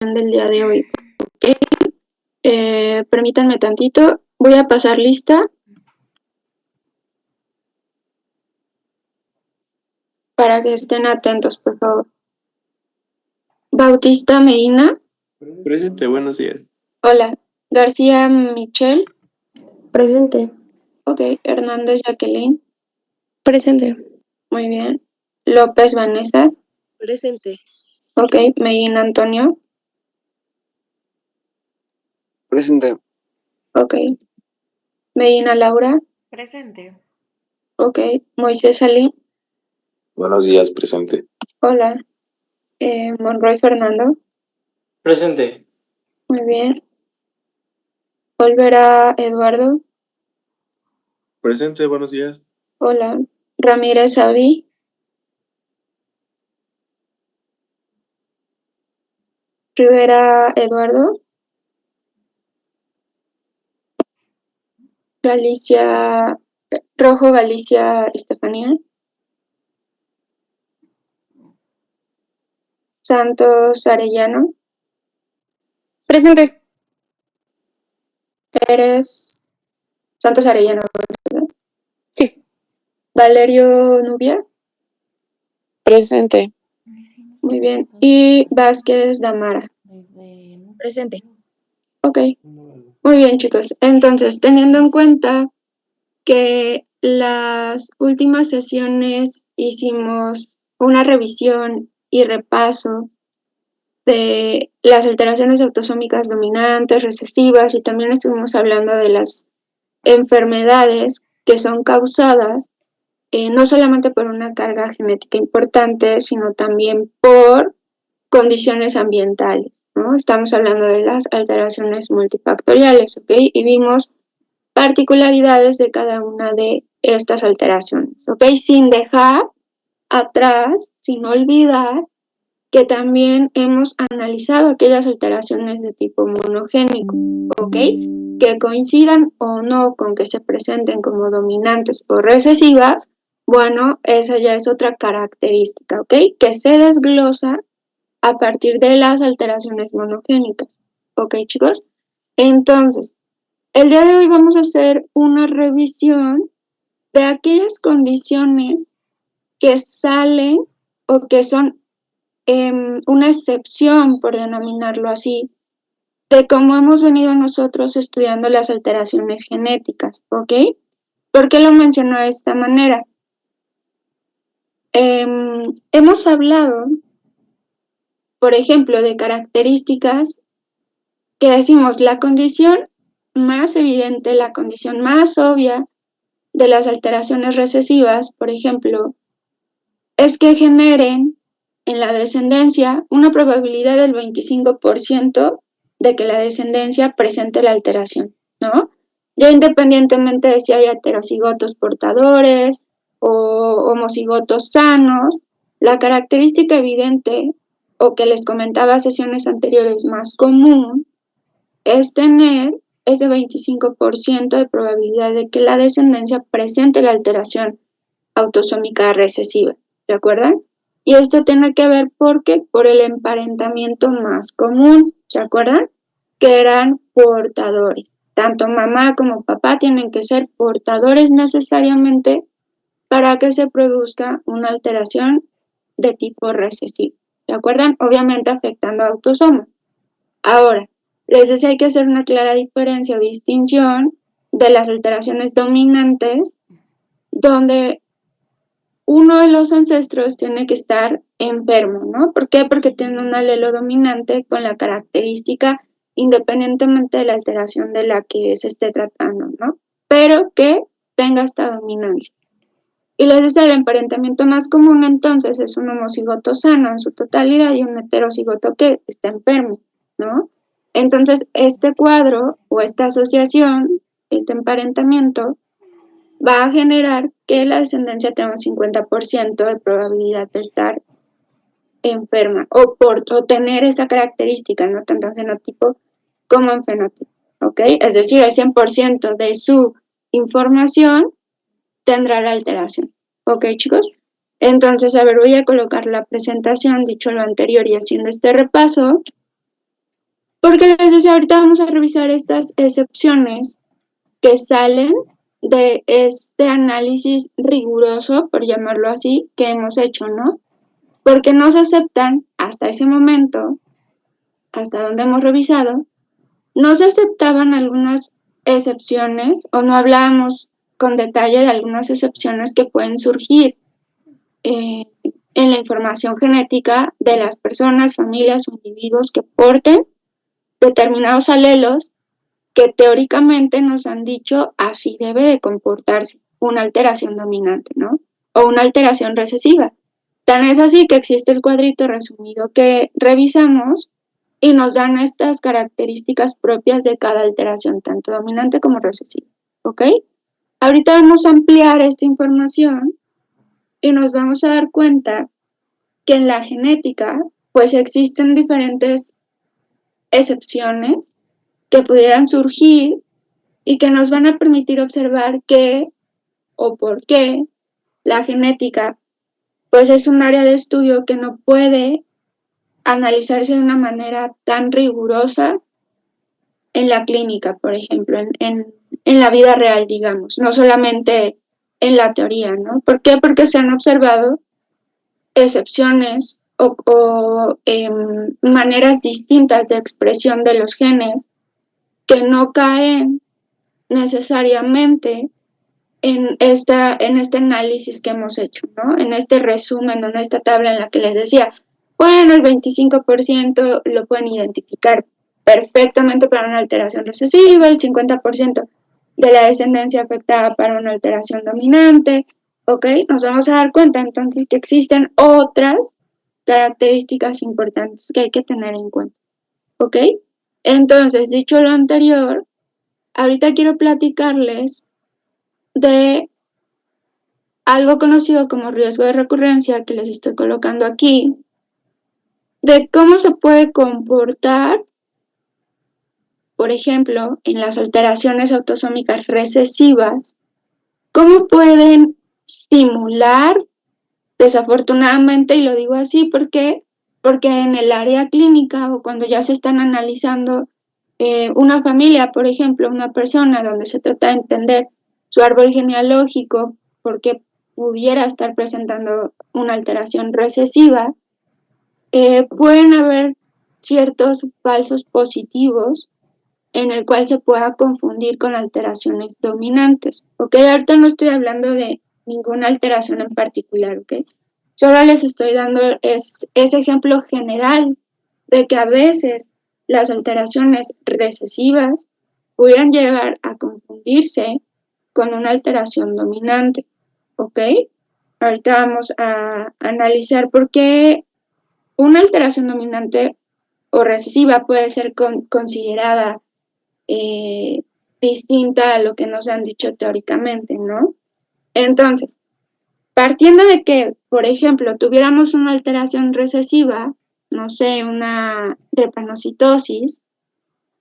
del día de hoy. ¿Ok? Permítanme tantito. Voy a pasar lista para que estén atentos, por favor. Bautista Medina. Presente, buenos días. Hola. García Michelle. Presente. Ok. Hernández Jacqueline. Presente. Muy bien. López Vanessa. Presente. Ok. Medina Antonio. Presente. Ok. Medina Laura. Presente. Ok. Moisés Ali. Buenos días, presente. Hola. Monroy Fernando. Presente. Muy bien. Olvera Eduardo. Presente, buenos días. Hola. Ramírez Saudi. Rivera Eduardo. Galicia. Rojo Galicia Estefanía. Santos Arellano. Presente. Pérez. Santos Arellano, ¿verdad? Sí. Valerio Nubia. Presente. Muy bien. Y Vázquez Damara. Presente. Ok. Muy bien, chicos. Entonces, teniendo en cuenta que las últimas sesiones hicimos una revisión y repaso de las alteraciones autosómicas dominantes, recesivas, y también estuvimos hablando de las enfermedades que son causadas no solamente por una carga genética importante, sino también por condiciones ambientales, ¿no? Estamos hablando de las alteraciones multifactoriales, ¿ok? Y vimos particularidades de cada una de estas alteraciones, ¿ok? Sin dejar atrás, sin olvidar que también hemos analizado aquellas alteraciones de tipo monogénico, ¿ok? Que coincidan o no con que se presenten como dominantes o recesivas, bueno, esa ya es otra característica, ¿ok? Que se desglosa a partir de las alteraciones monogénicas, ¿ok, chicos? Entonces, el día de hoy vamos a hacer una revisión de aquellas condiciones que salen o que son una excepción, por denominarlo así, de cómo hemos venido nosotros estudiando las alteraciones genéticas, ¿ok? ¿Por qué lo menciono de esta manera? Hemos hablado, por ejemplo, de características que decimos la condición más evidente, la condición más obvia de las alteraciones recesivas, por ejemplo, es que generen en la descendencia una probabilidad del 25% de que la descendencia presente la alteración, ¿no? Ya independientemente de si hay heterocigotos portadores o homocigotos sanos, la característica evidente o que les comentaba sesiones anteriores más común es tener ese 25% de probabilidad de que la descendencia presente la alteración autosómica recesiva, ¿de acuerdo? Y esto tiene que ver porque por el emparentamiento más común, ¿se acuerdan? Que eran portadores. Tanto mamá como papá tienen que ser portadores necesariamente para que se produzca una alteración de tipo recesivo, ¿de acuerdo? Obviamente afectando a autosomos. Ahora, les decía, hay que hacer una clara diferencia o distinción de las alteraciones dominantes, donde uno de los ancestros tiene que estar enfermo, ¿no? ¿Por qué? Porque tiene un alelo dominante con la característica independientemente de la alteración de la que se esté tratando, ¿no? Pero que tenga esta dominancia. Y les decía, el emparentamiento más común entonces es un homocigoto sano en su totalidad y un heterocigoto que está enfermo, ¿no? Entonces, este cuadro o esta asociación, este emparentamiento, va a generar que la descendencia tenga un 50% de probabilidad de estar enferma o tener esa característica, no tanto en fenotipo como en fenotipo, ¿ok? Es decir, el 100% de su información tendrá la alteración, ¿ok, chicos? Entonces, a ver, voy a colocar la presentación, dicho lo anterior y haciendo este repaso. Porque les decía, ahorita vamos a revisar estas excepciones que salen de este análisis riguroso, por llamarlo así, que hemos hecho, ¿no? Porque no se aceptan hasta ese momento, hasta donde hemos revisado, no se aceptaban algunas excepciones o no hablábamos con detalle de algunas excepciones que pueden surgir en la información genética de las personas, familias o individuos que porten determinados alelos que teóricamente nos han dicho así debe de comportarse una alteración dominante, ¿no? O una alteración recesiva. Tan es así que existe el cuadrito resumido que revisamos y nos dan estas características propias de cada alteración, tanto dominante como recesiva, ¿ok? Ahorita vamos a ampliar esta información y nos vamos a dar cuenta que en la genética, pues existen diferentes excepciones que pudieran surgir y que nos van a permitir observar qué o por qué la genética, pues es un área de estudio que no puede analizarse de una manera tan rigurosa en la clínica, por ejemplo, en la vida real, digamos, no solamente en la teoría, ¿no? ¿Por qué? Porque se han observado excepciones o maneras distintas de expresión de los genes que no caen necesariamente en este análisis que hemos hecho, ¿no? En este resumen, en esta tabla en la que les decía, bueno, el 25% lo pueden identificar perfectamente para una alteración recesiva, el 50% de la descendencia afectada para una alteración dominante, ¿ok? Nos vamos a dar cuenta entonces que existen otras características importantes que hay que tener en cuenta, ¿ok? Entonces, dicho lo anterior, ahorita quiero platicarles de algo conocido como riesgo de recurrencia, que les estoy colocando aquí, de cómo se puede comportar, por ejemplo, en las alteraciones autosómicas recesivas, cómo pueden simular, desafortunadamente, y lo digo así porque en el área clínica o cuando ya se están analizando una familia, por ejemplo, una persona donde se trata de entender su árbol genealógico, porque pudiera estar presentando una alteración recesiva, pueden haber ciertos falsos positivos en el cual se pueda confundir con alteraciones dominantes, ¿ok? Ahorita no estoy hablando de ninguna alteración en particular, ¿ok? Solo les estoy dando ese ejemplo general de que a veces las alteraciones recesivas pudieran llegar a confundirse con una alteración dominante, ¿ok? Ahorita vamos a analizar por qué una alteración dominante o recesiva puede ser considerada distinta a lo que nos han dicho teóricamente, ¿no? Entonces, partiendo de que, por ejemplo, tuviéramos una alteración recesiva, no sé, una drepanocitosis,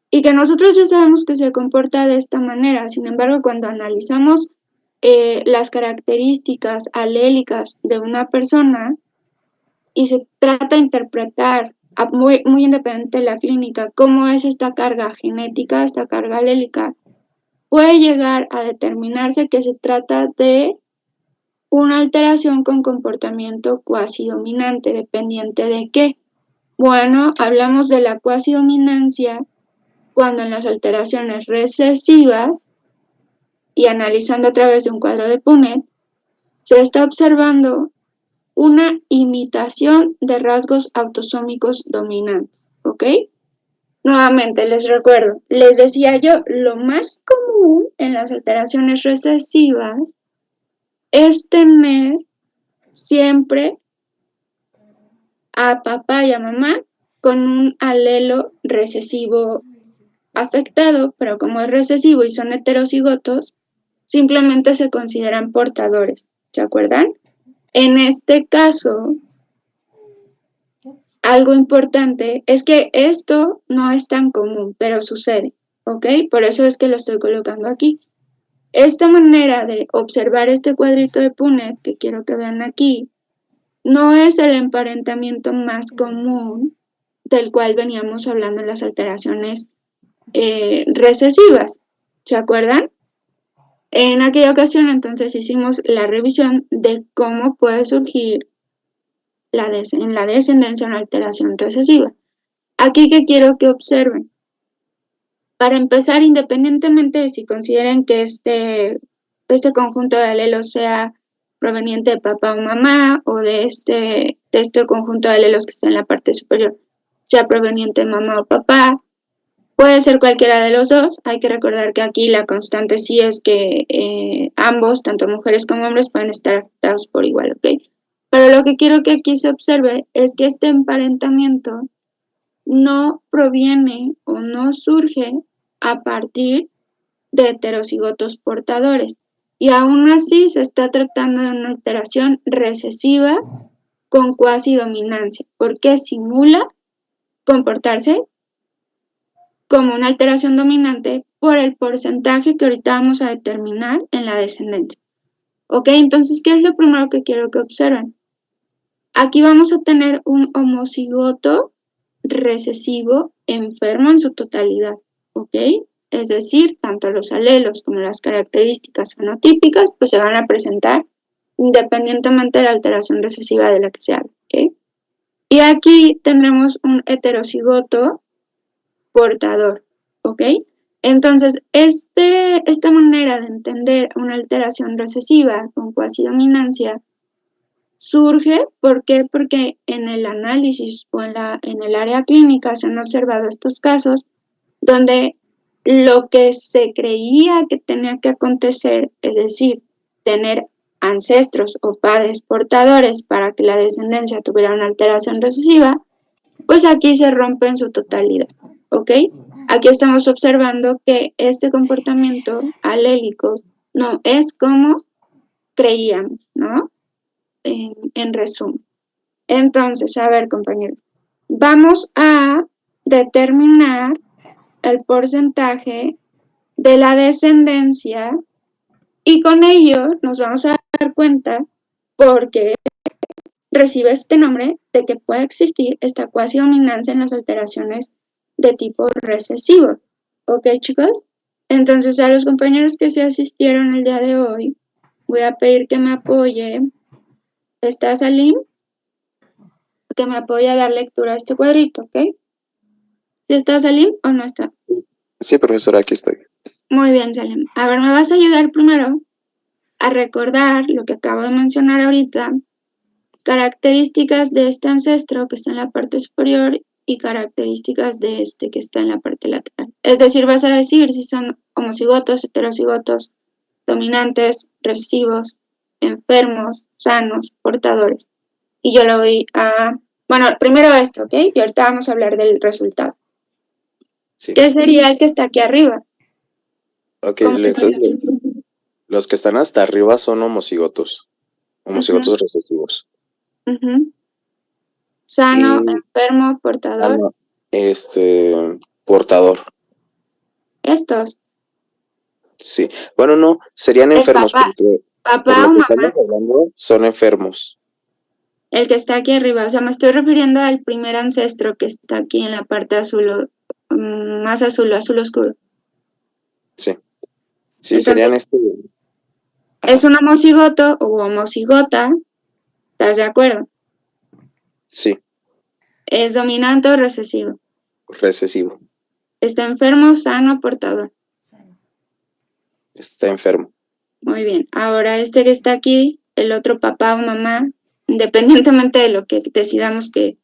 y que nosotros ya sabemos que se comporta de esta manera. Sin embargo, cuando analizamos las características alélicas de una persona y se trata de interpretar muy independiente de la clínica cómo es esta carga genética, esta carga alélica, puede llegar a determinarse que se trata de una alteración con comportamiento cuasi dominante, dependiente de qué. Bueno, hablamos de la cuasi dominancia cuando en las alteraciones recesivas y analizando a través de un cuadro de Punnett, se está observando una imitación de rasgos autosómicos dominantes, ¿ok? Nuevamente les recuerdo, les decía yo, lo más común en las alteraciones recesivas es tener siempre a papá y a mamá con un alelo recesivo afectado, pero como es recesivo y son heterocigotos, simplemente se consideran portadores, ¿se acuerdan? En este caso, algo importante es que esto no es tan común, pero sucede, ¿ok? Por eso es que lo estoy colocando aquí. Esta manera de observar este cuadrito de Punnett, que quiero que vean aquí, no es el emparentamiento más común del cual veníamos hablando en las alteraciones recesivas. ¿Se acuerdan? En aquella ocasión, entonces, hicimos la revisión de cómo puede surgir en la descendencia una alteración recesiva. Aquí que quiero que observen. Para empezar, independientemente de si consideren que este conjunto de alelos sea proveniente de papá o mamá, o de este conjunto de alelos que está en la parte superior, sea proveniente de mamá o papá, puede ser cualquiera de los dos. Hay que recordar que aquí la constante sí es que ambos, tanto mujeres como hombres, pueden estar afectados por igual, ¿ok? Pero lo que quiero que aquí se observe es que este emparentamiento no proviene o no surge a partir de heterocigotos portadores. Y aún así se está tratando de una alteración recesiva con cuasi-dominancia, porque simula comportarse como una alteración dominante por el porcentaje que ahorita vamos a determinar en la descendencia. ¿Ok? Entonces, ¿qué es lo primero que quiero que observen? Aquí vamos a tener un homocigoto recesivo enfermo en su totalidad. ¿Ok? Es decir, tanto los alelos como las características fenotípicas pues se van a presentar independientemente de la alteración recesiva de la que se hable. ¿Ok? Y aquí tendremos un heterocigoto portador. ¿Ok? Entonces, esta manera de entender una alteración recesiva con cuasi-dominancia surge, ¿por qué? Porque en el análisis o en el área clínica se han observado estos casos donde lo que se creía que tenía que acontecer, es decir, tener ancestros o padres portadores para que la descendencia tuviera una alteración recesiva, pues aquí se rompe en su totalidad, ¿ok? Aquí estamos observando que este comportamiento alélico no es como creíamos, ¿no? En resumen. Entonces, a ver, compañeros, vamos a determinar el porcentaje de la descendencia y con ello nos vamos a dar cuenta porque recibe este nombre de que puede existir esta cuasi dominancia en las alteraciones de tipo recesivo. ¿Ok, chicos? Entonces, a los compañeros que se asistieron el día de hoy, voy a pedir que me apoye. ¿Está Salim? Que me apoye a dar lectura a este cuadrito, ¿ok? ¿Sí está Salim o no está? Sí, profesora, aquí estoy. Muy bien, Salim. A ver, me vas a ayudar primero a recordar lo que acabo de mencionar ahorita, características de este ancestro que está en la parte superior y características de este que está en la parte lateral. Es decir, vas a decir si son homocigotos, heterocigotos, dominantes, recesivos, enfermos, sanos, portadores. Y yo lo voy a... Bueno, primero esto, ¿ok? Y ahorita vamos a hablar del resultado. Sí. ¿Qué sería el que está aquí arriba? Ok, entonces, los que están hasta arriba son homocigotos recesivos. Sano, Y, enfermo, portador. no, portador. Estos. Sí. Bueno, no, serían El enfermos papá, porque por papá lo o que mamá. estamos hablando son enfermos. El que está aquí arriba. O sea, me estoy refiriendo al primer ancestro que está aquí en la parte azul, más azul oscuro. Sí. Sí, Entonces, serían es un homocigoto o homocigota. ¿Estás de acuerdo? Sí. Es dominante o recesivo. Recesivo. Está enfermo, sano, portador. Está enfermo. Muy bien. Ahora este que está aquí, el otro papá o mamá, independientemente de lo que decidamos que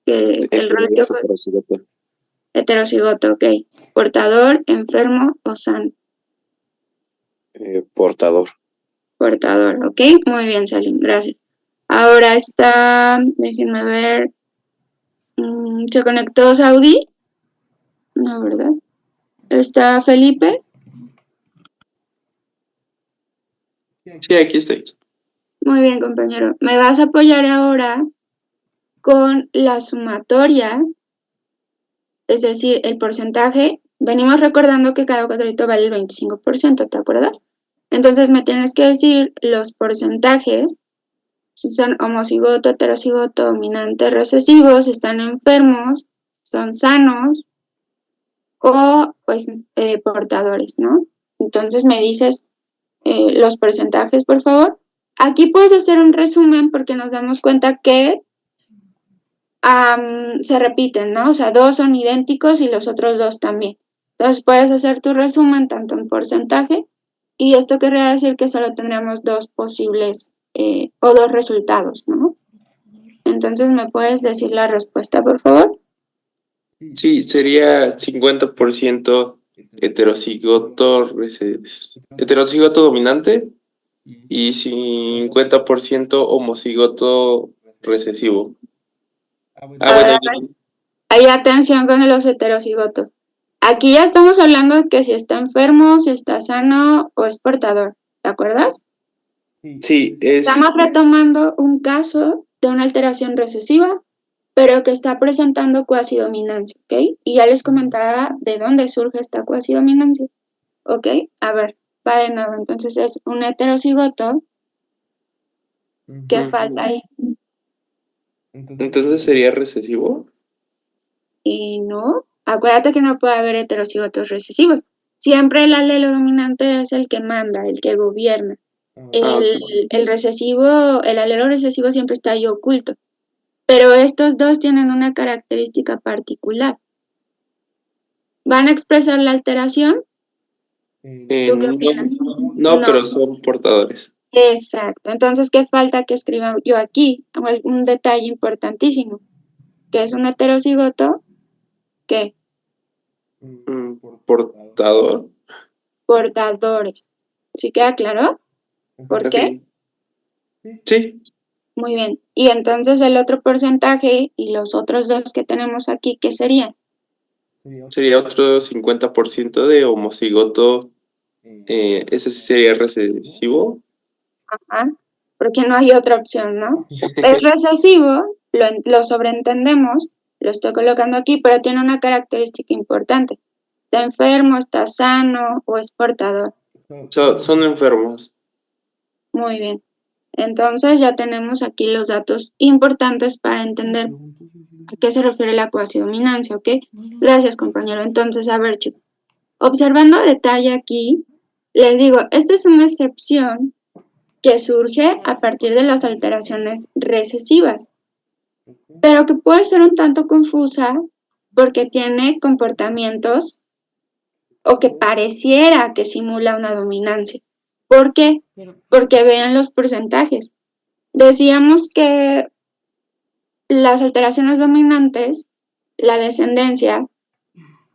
el rol Es heterocigoto. heterocigoto, ok. Portador, enfermo o sano. Portador. Portador, ok. Muy bien, Salim, gracias. Ahora está, déjenme ver, ¿se conectó Saudi? No, ¿verdad? ¿Está Felipe? Sí, aquí estoy. Muy bien, compañero. Me vas a apoyar ahora con la sumatoria, es decir, el porcentaje. Venimos recordando que cada cuadrito vale el 25%, ¿te acuerdas? Entonces me tienes que decir los porcentajes, si son homocigoto, heterocigoto, dominante, recesivos, si están enfermos, son sanos o pues portadores, ¿no? Entonces me dices los porcentajes, por favor. Aquí puedes hacer un resumen porque nos damos cuenta que se repiten, ¿no? O sea, 2 son idénticos y los otros 2 también. Entonces puedes hacer tu resumen tanto en porcentaje y esto querría decir que solo tendremos 2 posibles o 2 resultados, ¿no? Entonces, ¿me puedes decir la respuesta, por favor? Sí, sería 50% heterocigoto dominante y 50% homocigoto recesivo. Bueno, Hay atención con los heterocigotos. Aquí ya estamos hablando de que si está enfermo, si está sano o es portador, ¿te acuerdas? sí, Estamos retomando un caso de una alteración recesiva, pero que está presentando cuasidominancia, ¿ok? Y ya les comentaba de dónde surge esta cuasidominancia, ¿ok? A ver, va de nuevo. Entonces es un heterocigoto. ¿Qué falta ahí? Entonces sería recesivo. Y no, acuérdate que no puede haber heterocigotos recesivos. Siempre el alelo dominante es el que manda, el que gobierna. El recesivo, el alelo recesivo siempre está ahí oculto. Pero estos dos tienen una característica particular. ¿Van a expresar la alteración? ¿Tú qué opinas? No, pero son portadores. Exacto. Entonces, ¿qué falta que escriba yo aquí? Un detalle importantísimo, que es un heterocigoto, ¿qué? Portador. Portadores. ¿Sí queda claro? ¿Por qué? Sí. Muy bien. Y entonces el otro porcentaje y los otros 2 que tenemos aquí, ¿qué serían? Sería otro 50% de homocigoto. Ese sí sería recesivo. Ajá. Porque no hay otra opción, ¿no? Es recesivo, lo sobreentendemos, lo estoy colocando aquí, pero tiene una característica importante. Está enfermo, está sano o es portador. Son enfermos. Muy bien. Entonces ya tenemos aquí los datos importantes para entender a qué se refiere la cuasidominancia, ¿ok? Gracias, compañero. Entonces, a ver, chicos, observando a detalle aquí, les digo, esta es una excepción que surge a partir de las alteraciones recesivas, pero que puede ser un tanto confusa porque tiene comportamientos o que pareciera que simula una dominancia. ¿Por qué? Porque vean los porcentajes. Decíamos que las alteraciones dominantes, la descendencia,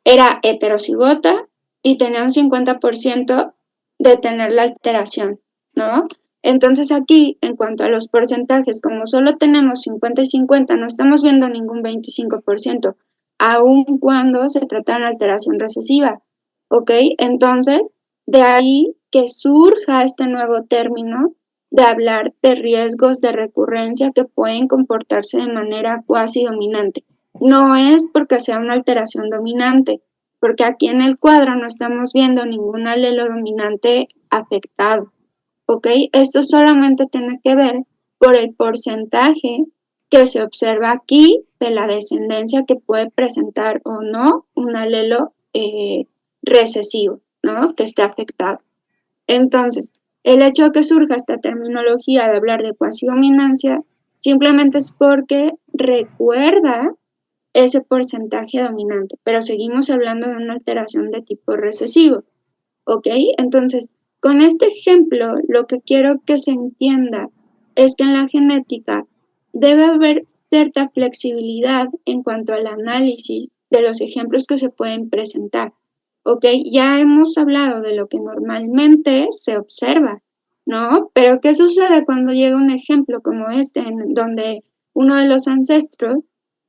era heterocigota y tenía un 50% de tener la alteración, ¿no? Entonces aquí, en cuanto a los porcentajes, como solo tenemos 50 y 50, no estamos viendo ningún 25%, aun cuando se trata de una alteración recesiva, ¿ok? Entonces, de ahí que surja este nuevo término de hablar de riesgos de recurrencia que pueden comportarse de manera cuasi dominante. No es porque sea una alteración dominante, porque aquí en el cuadro no estamos viendo ningún alelo dominante afectado, ¿ok? Esto solamente tiene que ver por el porcentaje que se observa aquí de la descendencia que puede presentar o no un alelo recesivo, ¿no? Que esté afectado. Entonces, el hecho de que surja esta terminología de hablar de cuasidominancia simplemente es porque recuerda ese porcentaje dominante, pero seguimos hablando de una alteración de tipo recesivo, ¿ok? Entonces, con este ejemplo, lo que quiero que se entienda es que en la genética debe haber cierta flexibilidad en cuanto al análisis de los ejemplos que se pueden presentar, ¿ok? Ya hemos hablado de lo que normalmente se observa, ¿no? Pero ¿qué sucede cuando llega un ejemplo como este, en donde uno de los ancestros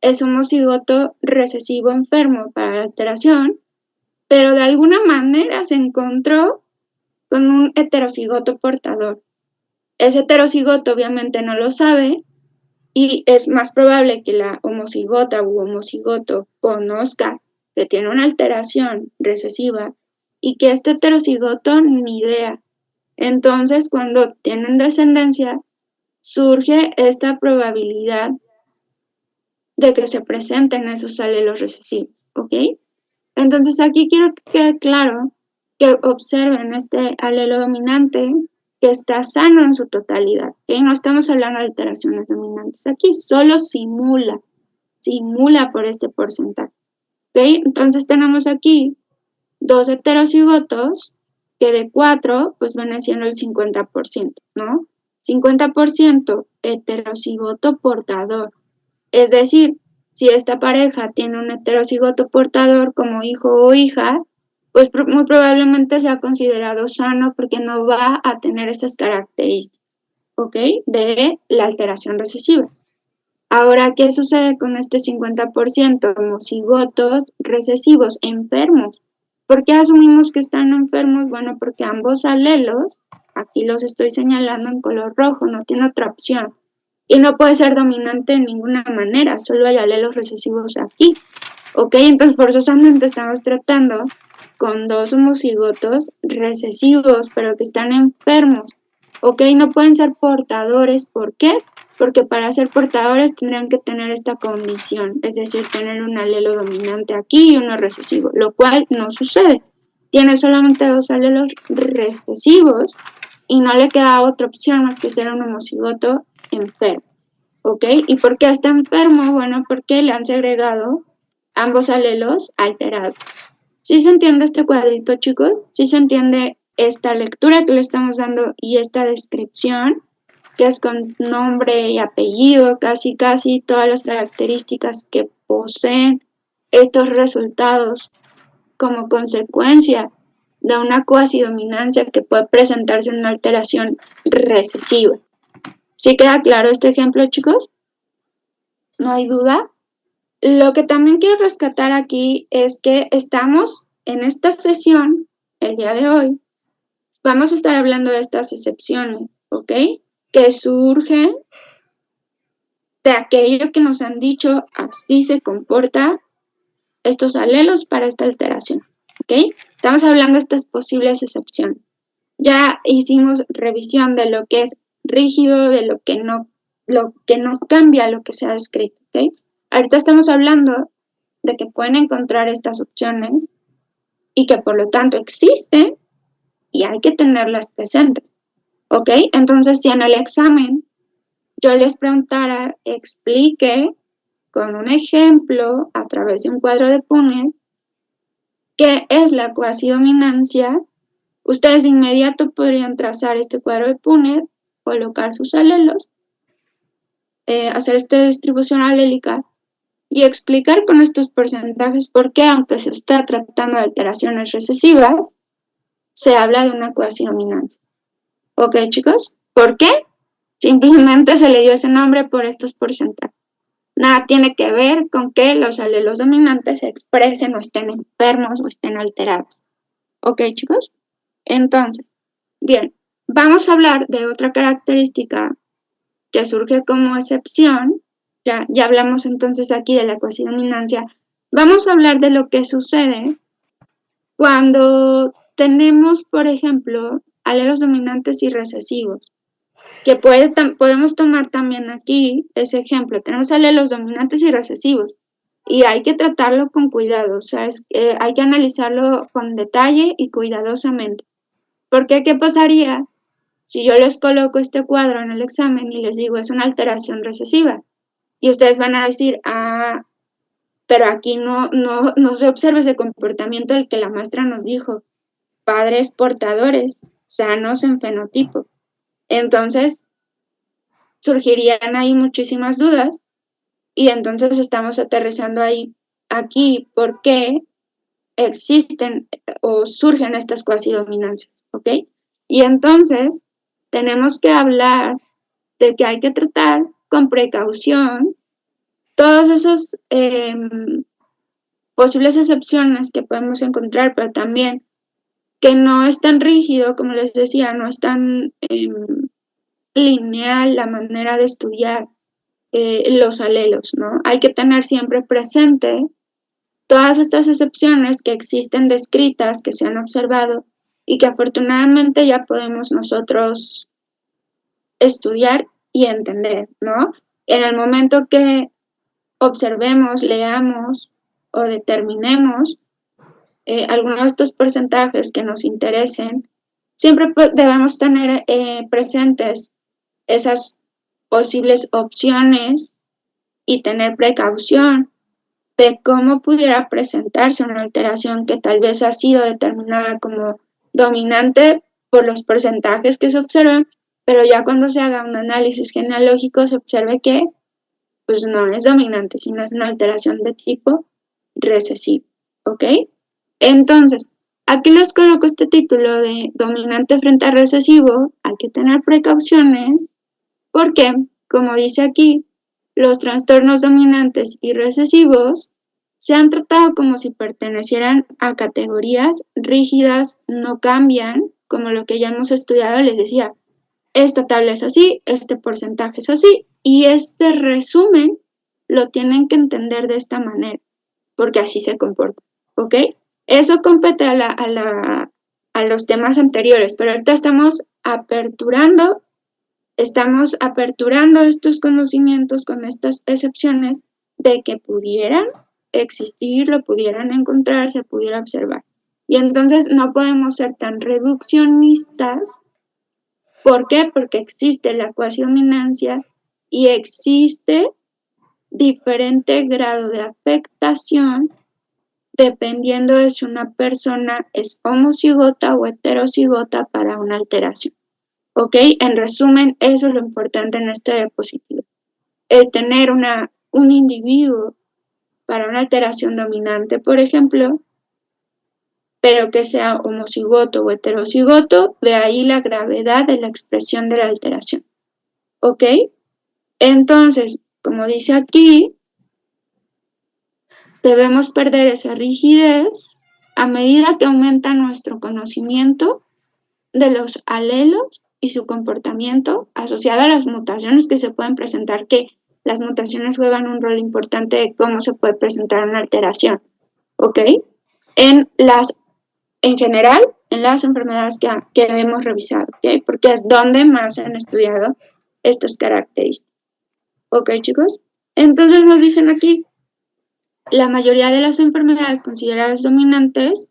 es homocigoto recesivo enfermo para la alteración, pero de alguna manera se encontró con un heterocigoto portador? Ese heterocigoto obviamente no lo sabe y es más probable que la homocigota u homocigoto conozca que tiene una alteración recesiva y que este heterocigoto ni idea. Entonces, cuando tienen descendencia, surge esta probabilidad de que se presenten esos alelos recesivos, ¿ok? Entonces aquí quiero que quede claro que observen este alelo dominante que está sano en su totalidad, ¿ok? No estamos hablando de alteraciones dominantes aquí, solo simula por este porcentaje, ¿ok? Entonces tenemos aquí 2 heterocigotos que de 4 pues viene siendo el 50%, ¿no? 50% heterocigoto portador. Es decir, si esta pareja tiene un heterocigoto portador como hijo o hija, pues muy probablemente sea considerado sano porque no va a tener esas características, ¿ok? De la alteración recesiva. Ahora, ¿qué sucede con este 50% homocigotos recesivos enfermos? ¿Por qué asumimos que están enfermos? Bueno, porque ambos alelos, aquí los estoy señalando en color rojo, no tiene otra opción. Y no puede ser dominante de ninguna manera, solo hay alelos recesivos aquí. ¿Ok? Entonces, forzosamente estamos tratando con 2 homocigotos recesivos, pero que están enfermos. ¿Ok? No pueden ser portadores. ¿Por qué? Porque para ser portadores tendrían que tener esta condición, es decir, tener un alelo dominante aquí y uno recesivo, lo cual no sucede. Tiene solamente 2 alelos recesivos y no le queda otra opción más que ser un homocigoto enfermo. ¿Ok? ¿Y por qué está enfermo? Bueno, porque le han segregado ambos alelos alterados. ¿Sí se entiende este cuadrito, chicos? ¿Sí se entiende esta lectura que le estamos dando y esta descripción, que es con nombre y apellido, casi todas las características que poseen estos resultados como consecuencia de una cuasidominancia que puede presentarse en una alteración recesiva? ¿Sí queda claro este ejemplo, chicos? ¿No hay duda? Lo que también quiero rescatar aquí es que estamos en esta sesión, el día de hoy, vamos a estar hablando de estas excepciones, ¿ok? Que surgen de aquello que nos han dicho, así se comporta estos alelos para esta alteración, ¿ok? Estamos hablando de estas posibles excepciones. Ya hicimos revisión de lo que es rígido, de lo que no cambia lo que se ha descrito, ¿ok? Ahorita estamos hablando de que pueden encontrar estas opciones y que por lo tanto existen y hay que tenerlas presentes, ¿ok? Entonces, si en el examen yo les preguntara, explique con un ejemplo a través de un cuadro de Punnett qué es la cuasidominancia, ustedes de inmediato podrían trazar este cuadro de Punnett, colocar sus alelos, hacer esta distribución alélica y explicar con estos porcentajes por qué, aunque se está tratando de alteraciones recesivas, se habla de una cuasidominancia. ¿Ok, chicos? ¿Por qué? Simplemente se le dio ese nombre por estos porcentajes. Nada tiene que ver con que los alelos dominantes se expresen o estén enfermos o estén alterados. ¿Ok, chicos? Entonces, bien, vamos a hablar de otra característica que surge como excepción. Ya hablamos entonces aquí de la cuasidominancia. Vamos a hablar de lo que sucede cuando tenemos, por ejemplo, alelos dominantes y recesivos, que podemos tomar también aquí ese ejemplo. Tenemos alelos dominantes y recesivos y hay que tratarlo con cuidado, o sea, hay que analizarlo con detalle y cuidadosamente. Porque, ¿qué pasaría si yo les coloco este cuadro en el examen y les digo es una alteración recesiva? Y ustedes van a decir, pero aquí no se observa ese comportamiento del que la maestra nos dijo, padres portadores, sanos en fenotipo. Entonces, surgirían ahí muchísimas dudas y entonces estamos aterrizando aquí por qué existen o surgen estas cuasidominancias, ¿ok? Y entonces tenemos que hablar de que hay que tratar con precaución todas esas posibles excepciones que podemos encontrar, pero también que no es tan rígido, como les decía, no es tan lineal la manera de estudiar los alelos, ¿no? Hay que tener siempre presente todas estas excepciones que existen descritas, que se han observado y que afortunadamente ya podemos nosotros estudiar y entender, ¿no? En el momento que observemos, leamos o determinemos algunos de estos porcentajes que nos interesen, siempre debemos tener presentes esas posibles opciones y tener precaución de cómo pudiera presentarse una alteración que tal vez ha sido determinada como dominante por los porcentajes que se observan, pero ya cuando se haga un análisis genealógico se observe que pues no es dominante, sino es una alteración de tipo recesivo, ¿ok? Entonces, aquí les coloco este título de dominante frente a recesivo. Hay que tener precauciones porque, como dice aquí, los trastornos dominantes y recesivos se han tratado como si pertenecieran a categorías rígidas, no cambian, como lo que ya hemos estudiado, les decía, esta tabla es así, este porcentaje es así, y este resumen lo tienen que entender de esta manera, porque así se comporta, ¿ok? Eso compete a los temas anteriores, pero ahorita estamos aperturando estos conocimientos con estas excepciones de que pudieran existir, lo pudieran encontrar, se pudiera observar. Y entonces no podemos ser tan reduccionistas. ¿Por qué? Porque existe la cuasidominancia y existe diferente grado de afectación dependiendo de si una persona es homocigota o heterocigota para una alteración. ¿Ok? En resumen, eso es lo importante en este diapositivo. El tener un individuo para una alteración dominante, por ejemplo, pero que sea homocigoto o heterocigoto, de ahí la gravedad de la expresión de la alteración. ¿Ok? Entonces, como dice aquí, debemos perder esa rigidez a medida que aumenta nuestro conocimiento de los alelos y su comportamiento asociado a las mutaciones que se pueden presentar, que las mutaciones juegan un rol importante de cómo se puede presentar una alteración, ¿ok? En general, en las enfermedades que hemos revisado, ¿ok? Porque es donde más se han estudiado estas características. ¿Ok, chicos? Entonces nos dicen aquí, la mayoría de las enfermedades consideradas dominantes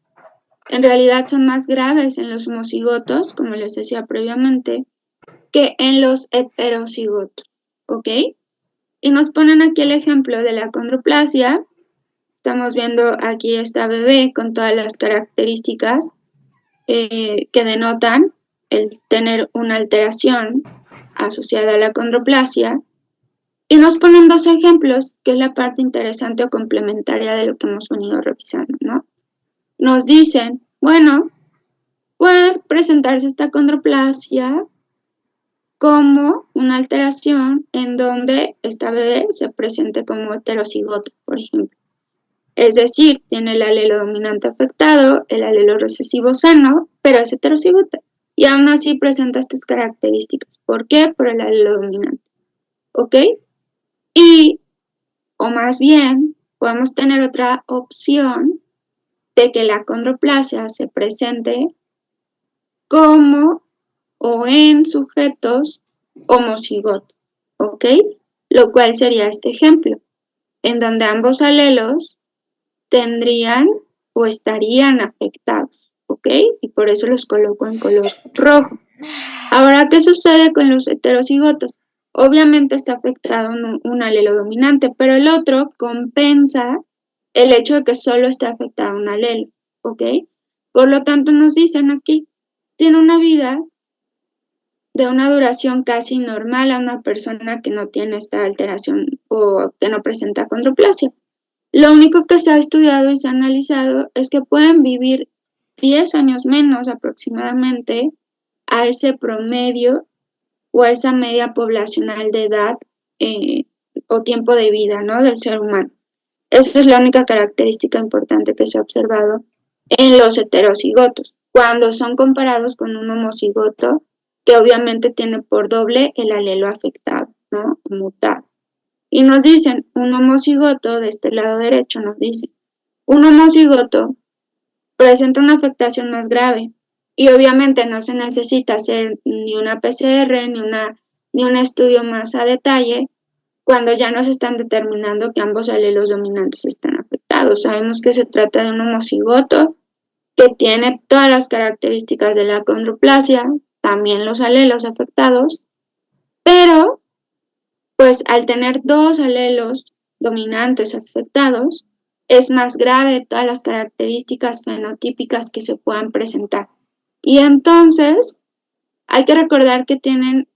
en realidad son más graves en los homocigotos, como les decía previamente, que en los heterocigotos, ¿ok? Y nos ponen aquí el ejemplo de la acondroplasia. Estamos viendo aquí esta bebé con todas las características que denotan el tener una alteración asociada a la acondroplasia. Y nos ponen dos ejemplos, que es la parte interesante o complementaria de lo que hemos venido revisando, ¿no? Nos dicen, bueno, puede presentarse esta acondroplasia como una alteración en donde esta bebé se presente como heterocigoto, por ejemplo. Es decir, tiene el alelo dominante afectado, el alelo recesivo sano, pero es heterocigota. Y aún así presenta estas características. ¿Por qué? Por el alelo dominante. ¿Ok? O más bien, podemos tener otra opción de que la acondroplasia se presente como o en sujetos homocigotos, ¿ok? Lo cual sería este ejemplo, en donde ambos alelos tendrían o estarían afectados, ¿ok? Y por eso los coloco en color rojo. Ahora, ¿qué sucede con los heterocigotos? Obviamente está afectado un alelo dominante, pero el otro compensa el hecho de que solo está afectado un alelo, ¿ok? Por lo tanto, nos dicen aquí, tiene una vida de una duración casi normal a una persona que no tiene esta alteración o que no presenta acondroplasia. Lo único que se ha estudiado y se ha analizado es que pueden vivir 10 años menos aproximadamente a ese promedio o a esa media poblacional de edad o tiempo de vida, ¿no?, del ser humano. Esa es la única característica importante que se ha observado en los heterocigotos, cuando son comparados con un homocigoto que obviamente tiene por doble el alelo afectado, ¿no?, mutado. Y nos dicen, un homocigoto, de este lado derecho nos dice, un homocigoto presenta una afectación más grave y obviamente no se necesita hacer ni una PCR ni un estudio más a detalle cuando ya nos están determinando que ambos alelos dominantes están afectados. Sabemos que se trata de un homocigoto que tiene todas las características de la acondroplasia, también los alelos afectados, pero pues al tener dos alelos dominantes afectados, es más grave todas las características fenotípicas que se puedan presentar. Y entonces hay que recordar que tienen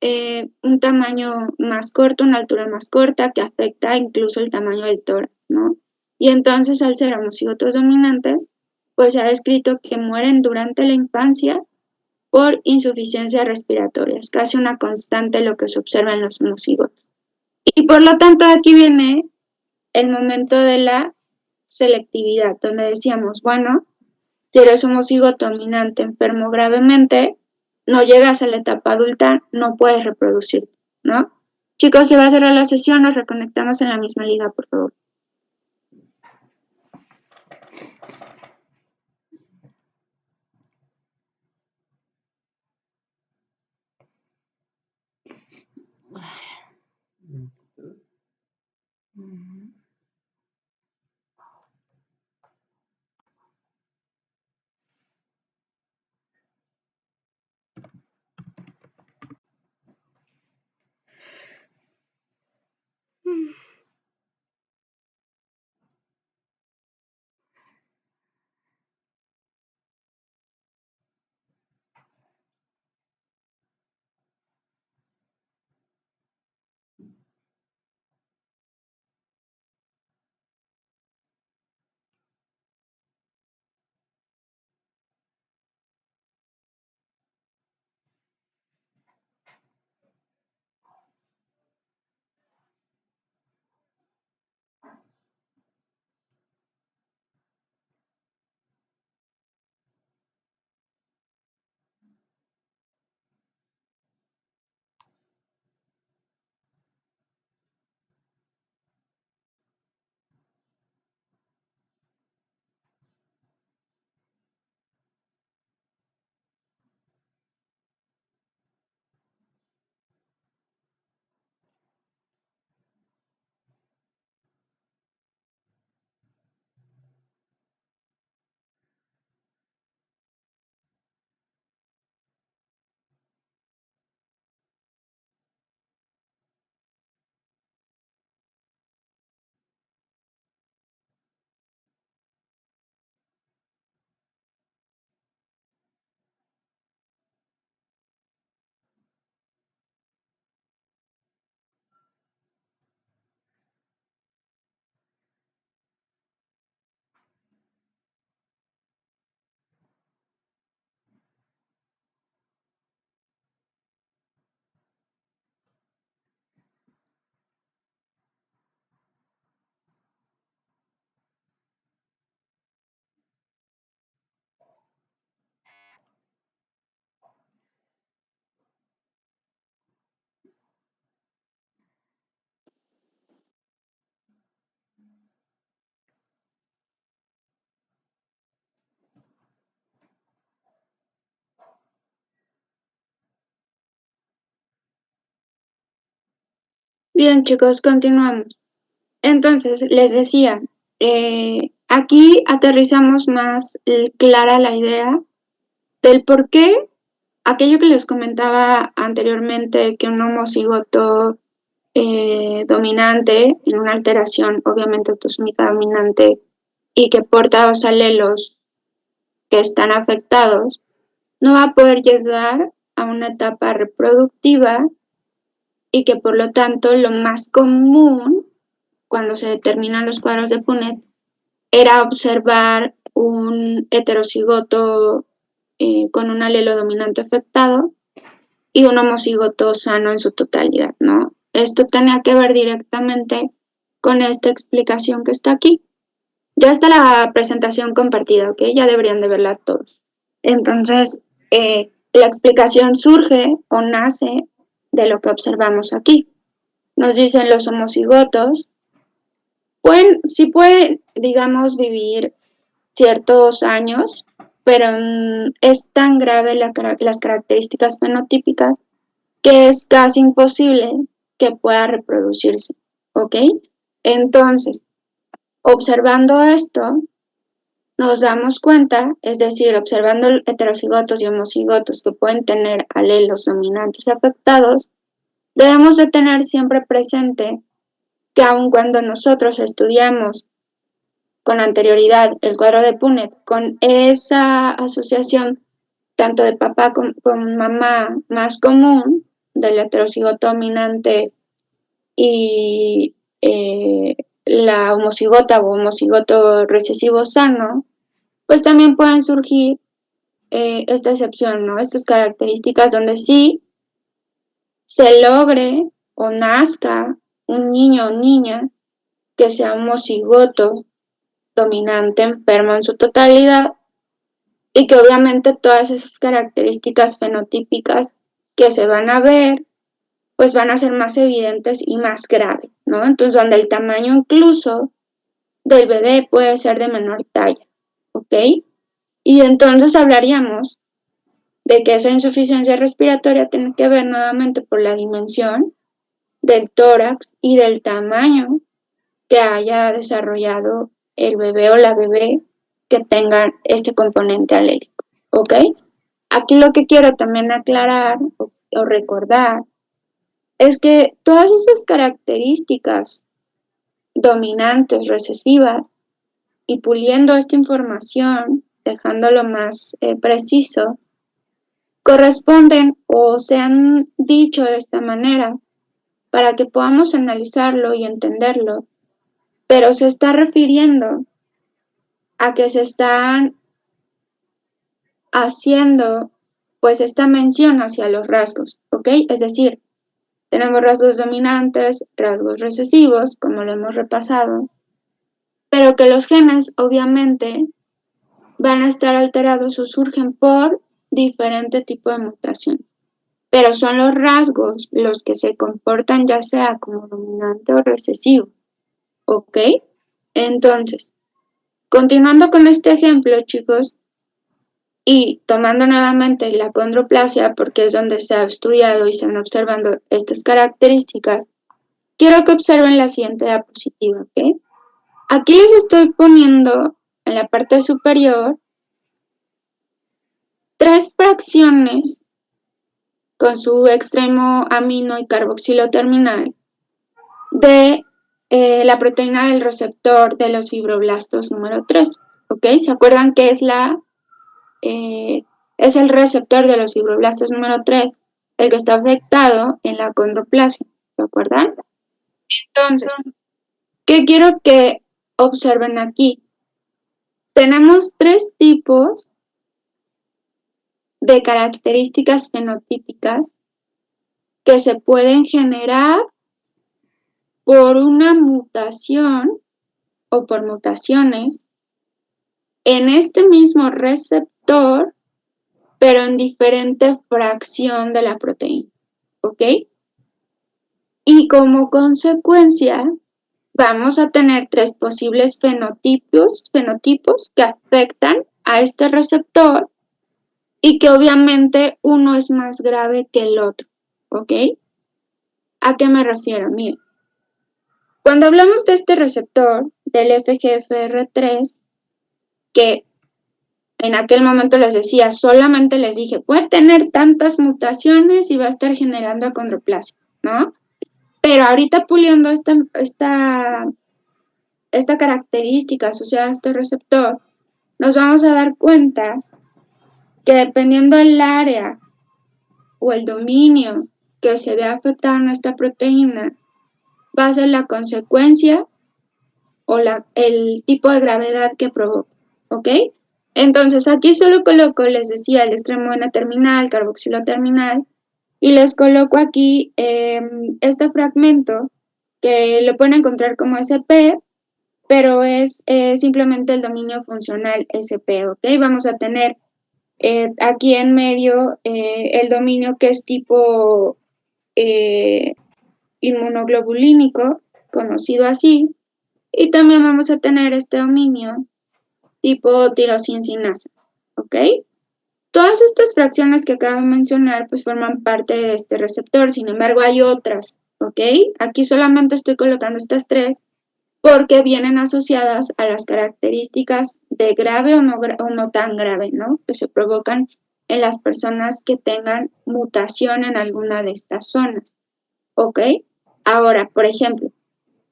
un tamaño más corto, una altura más corta, que afecta incluso el tamaño del tórax, ¿no? Y entonces, al ser homocigotos dominantes, pues se ha descrito que mueren durante la infancia por insuficiencia respiratoria. Es casi una constante lo que se observa en los homocigotos. Y por lo tanto, aquí viene el momento de la selectividad, donde decíamos, bueno, si eres homocigoto dominante enfermo gravemente, no llegas a la etapa adulta, no puedes reproducirte, ¿no? Chicos, se va a cerrar la sesión, nos reconectamos en la misma liga, por favor. Bien, chicos, continuamos. Entonces, les decía, aquí aterrizamos más clara la idea del por qué aquello que les comentaba anteriormente, que un homocigoto dominante en una alteración, obviamente autosómica dominante, y que porta dos alelos que están afectados, no va a poder llegar a una etapa reproductiva y que por lo tanto lo más común cuando se determinan los cuadros de Punnett era observar un heterocigoto con un alelo dominante afectado y un homocigoto sano en su totalidad, ¿no? Esto tenía que ver directamente con esta explicación que está aquí. Ya está la presentación compartida, ¿ok? Ya deberían de verla todos. Entonces, la explicación surge o nace de lo que observamos aquí. Nos dicen los homocigotos sí pueden, digamos, vivir ciertos años, pero es tan grave las características fenotípicas que es casi imposible que pueda reproducirse. ¿ok? Entonces, observando esto, nos damos cuenta, es decir, observando heterocigotos y homocigotos que pueden tener alelos dominantes afectados, debemos de tener siempre presente que aun cuando nosotros estudiamos con anterioridad el cuadro de Punnett, con esa asociación tanto de papá con mamá más común, del heterocigoto dominante y la homocigota o homocigoto recesivo sano, pues también pueden surgir esta excepción, ¿no? Estas características donde sí se logre o nazca un niño o niña que sea homocigoto dominante enfermo en su totalidad y que obviamente todas esas características fenotípicas que se van a ver, pues van a ser más evidentes y más graves, ¿no? Entonces, donde el tamaño incluso del bebé puede ser de menor talla, ¿ok? Y entonces hablaríamos de que esa insuficiencia respiratoria tiene que ver nuevamente por la dimensión del tórax y del tamaño que haya desarrollado el bebé o la bebé que tengan este componente alélico, ¿ok? Aquí lo que quiero también aclarar o recordar es que todas esas características dominantes, recesivas, y puliendo esta información, dejándolo más preciso, corresponden o se han dicho de esta manera para que podamos analizarlo y entenderlo, pero se está refiriendo a que se están haciendo pues esta mención hacia los rasgos, ¿ok? Es decir, tenemos rasgos dominantes, rasgos recesivos, como lo hemos repasado, pero que los genes obviamente van a estar alterados o surgen por diferente tipo de mutación. Pero son los rasgos los que se comportan ya sea como dominante o recesivo, ¿ok? Entonces, continuando con este ejemplo, chicos, y tomando nuevamente la acondroplasia, porque es donde se ha estudiado y se han observando estas características, quiero que observen la siguiente diapositiva, ¿ok? Aquí les estoy poniendo en la parte superior 3 fracciones con su extremo amino y carboxilo terminal de la proteína del receptor de los fibroblastos número 3, ¿ok? ¿Se acuerdan que es es el receptor de los fibroblastos número 3, el que está afectado en la acondroplasia? ¿Se acuerdan? Entonces, ¿qué quiero que observen aquí? Tenemos 3 tipos de características fenotípicas que se pueden generar por una mutación o por mutaciones en este mismo receptor, pero en diferente fracción de la proteína, ¿ok? Y como consecuencia, vamos a tener 3 posibles fenotipos que afectan a este receptor y que obviamente uno es más grave que el otro, ¿ok? ¿A qué me refiero? Miren, cuando hablamos de este receptor, del FGFR3, que en aquel momento les decía, solamente les dije, puede tener tantas mutaciones y va a estar generando acondroplasia, ¿no? Pero ahorita puliendo esta característica asociada a este receptor, nos vamos a dar cuenta que dependiendo del área o el dominio que se vea afectado en esta proteína, va a ser la consecuencia o el tipo de gravedad que provoca, ¿ok? Entonces aquí solo coloco, les decía, el extremo N terminal, carboxilo terminal, y les coloco aquí este fragmento que lo pueden encontrar como SP, pero es simplemente el dominio funcional SP, ¿ok? Vamos a tener aquí en medio el dominio que es tipo inmunoglobulínico, conocido así, y también vamos a tener este dominio tipo tirosincinasa, ¿ok? Todas estas fracciones que acabo de mencionar pues forman parte de este receptor, sin embargo hay otras ¿ok? Aquí solamente estoy colocando estas tres porque vienen asociadas a las características de grave o no tan grave, ¿no? Que se provocan en las personas que tengan mutación en alguna de estas zonas, ¿ok? Ahora, por ejemplo,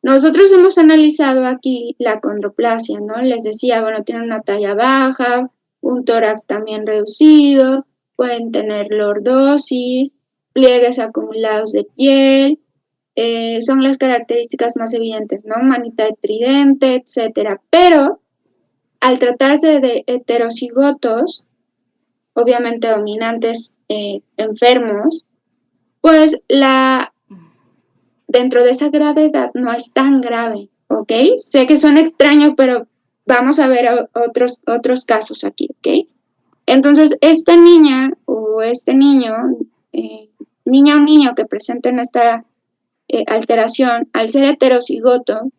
nosotros hemos analizado aquí la acondroplasia, ¿no? Les decía, bueno, tienen una talla baja, un tórax también reducido, pueden tener lordosis, pliegues acumulados de piel, son las características más evidentes, ¿no? Manita de tridente, etcétera. Pero al tratarse de heterocigotos, obviamente dominantes enfermos, pues dentro de esa gravedad no es tan grave, ¿ok? Sé que suena extraño, pero vamos a ver otros casos aquí, ¿ok? Entonces, esta niña o este niño, niña o niño que presenten esta alteración, al ser heterocigoto,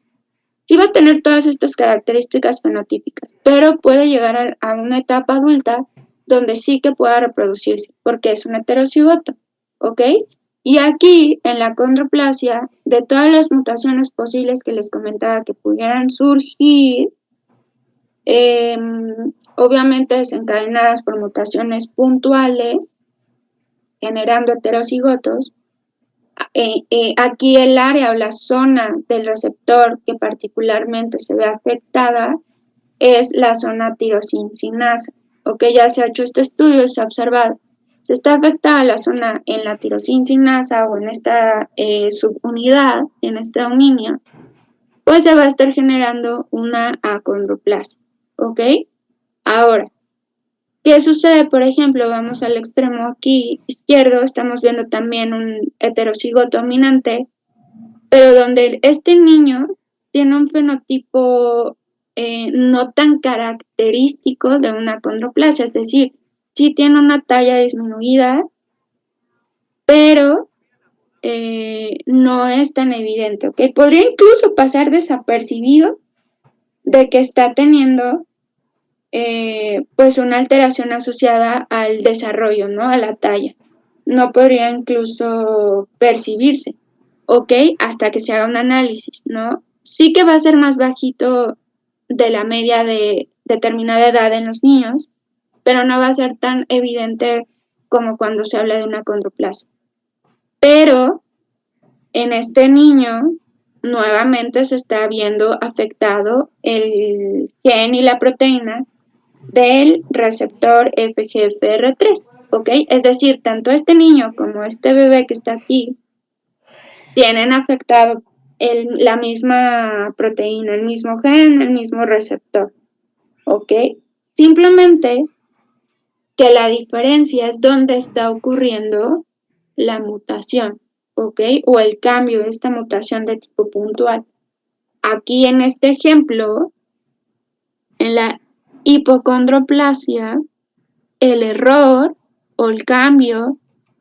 sí va a tener todas estas características fenotípicas, pero puede llegar a una etapa adulta donde sí que pueda reproducirse, porque es un heterocigoto, ¿ok? Y aquí, en la acondroplasia, de todas las mutaciones posibles que les comentaba que pudieran surgir, obviamente desencadenadas por mutaciones puntuales, generando heterocigotos, aquí el área o la zona del receptor que particularmente se ve afectada es la zona tirosincina, ¿ok? Ya se ha hecho este estudio, se ha observado. Se está afectada la zona en la tirosincina o en esta subunidad, en este dominio, pues se va a estar generando una acondroplasia, ¿ok? Ahora, ¿qué sucede? Por ejemplo, vamos al extremo aquí izquierdo, estamos viendo también un heterocigoto dominante, pero donde este niño tiene un fenotipo no tan característico de una acondroplasia, es decir, sí tiene una talla disminuida, pero no es tan evidente, ¿ok? Podría incluso pasar desapercibido de que está teniendo pues una alteración asociada al desarrollo, ¿no? A la talla. No podría incluso percibirse, ¿ok? Hasta que se haga un análisis, ¿no? Sí que va a ser más bajito de la media de determinada edad en los niños, pero no va a ser tan evidente como cuando se habla de una acondroplasia. Pero en este niño nuevamente se está viendo afectado el gen y la proteína del receptor FGFR3, ¿ok? Es decir, tanto este niño como este bebé que está aquí tienen afectado la misma proteína, el mismo gen, el mismo receptor, ¿ok? Simplemente que la diferencia es dónde está ocurriendo la mutación, ¿ok? O el cambio de esta mutación de tipo puntual. Aquí en este ejemplo, en la hipocondroplasia, el error o el cambio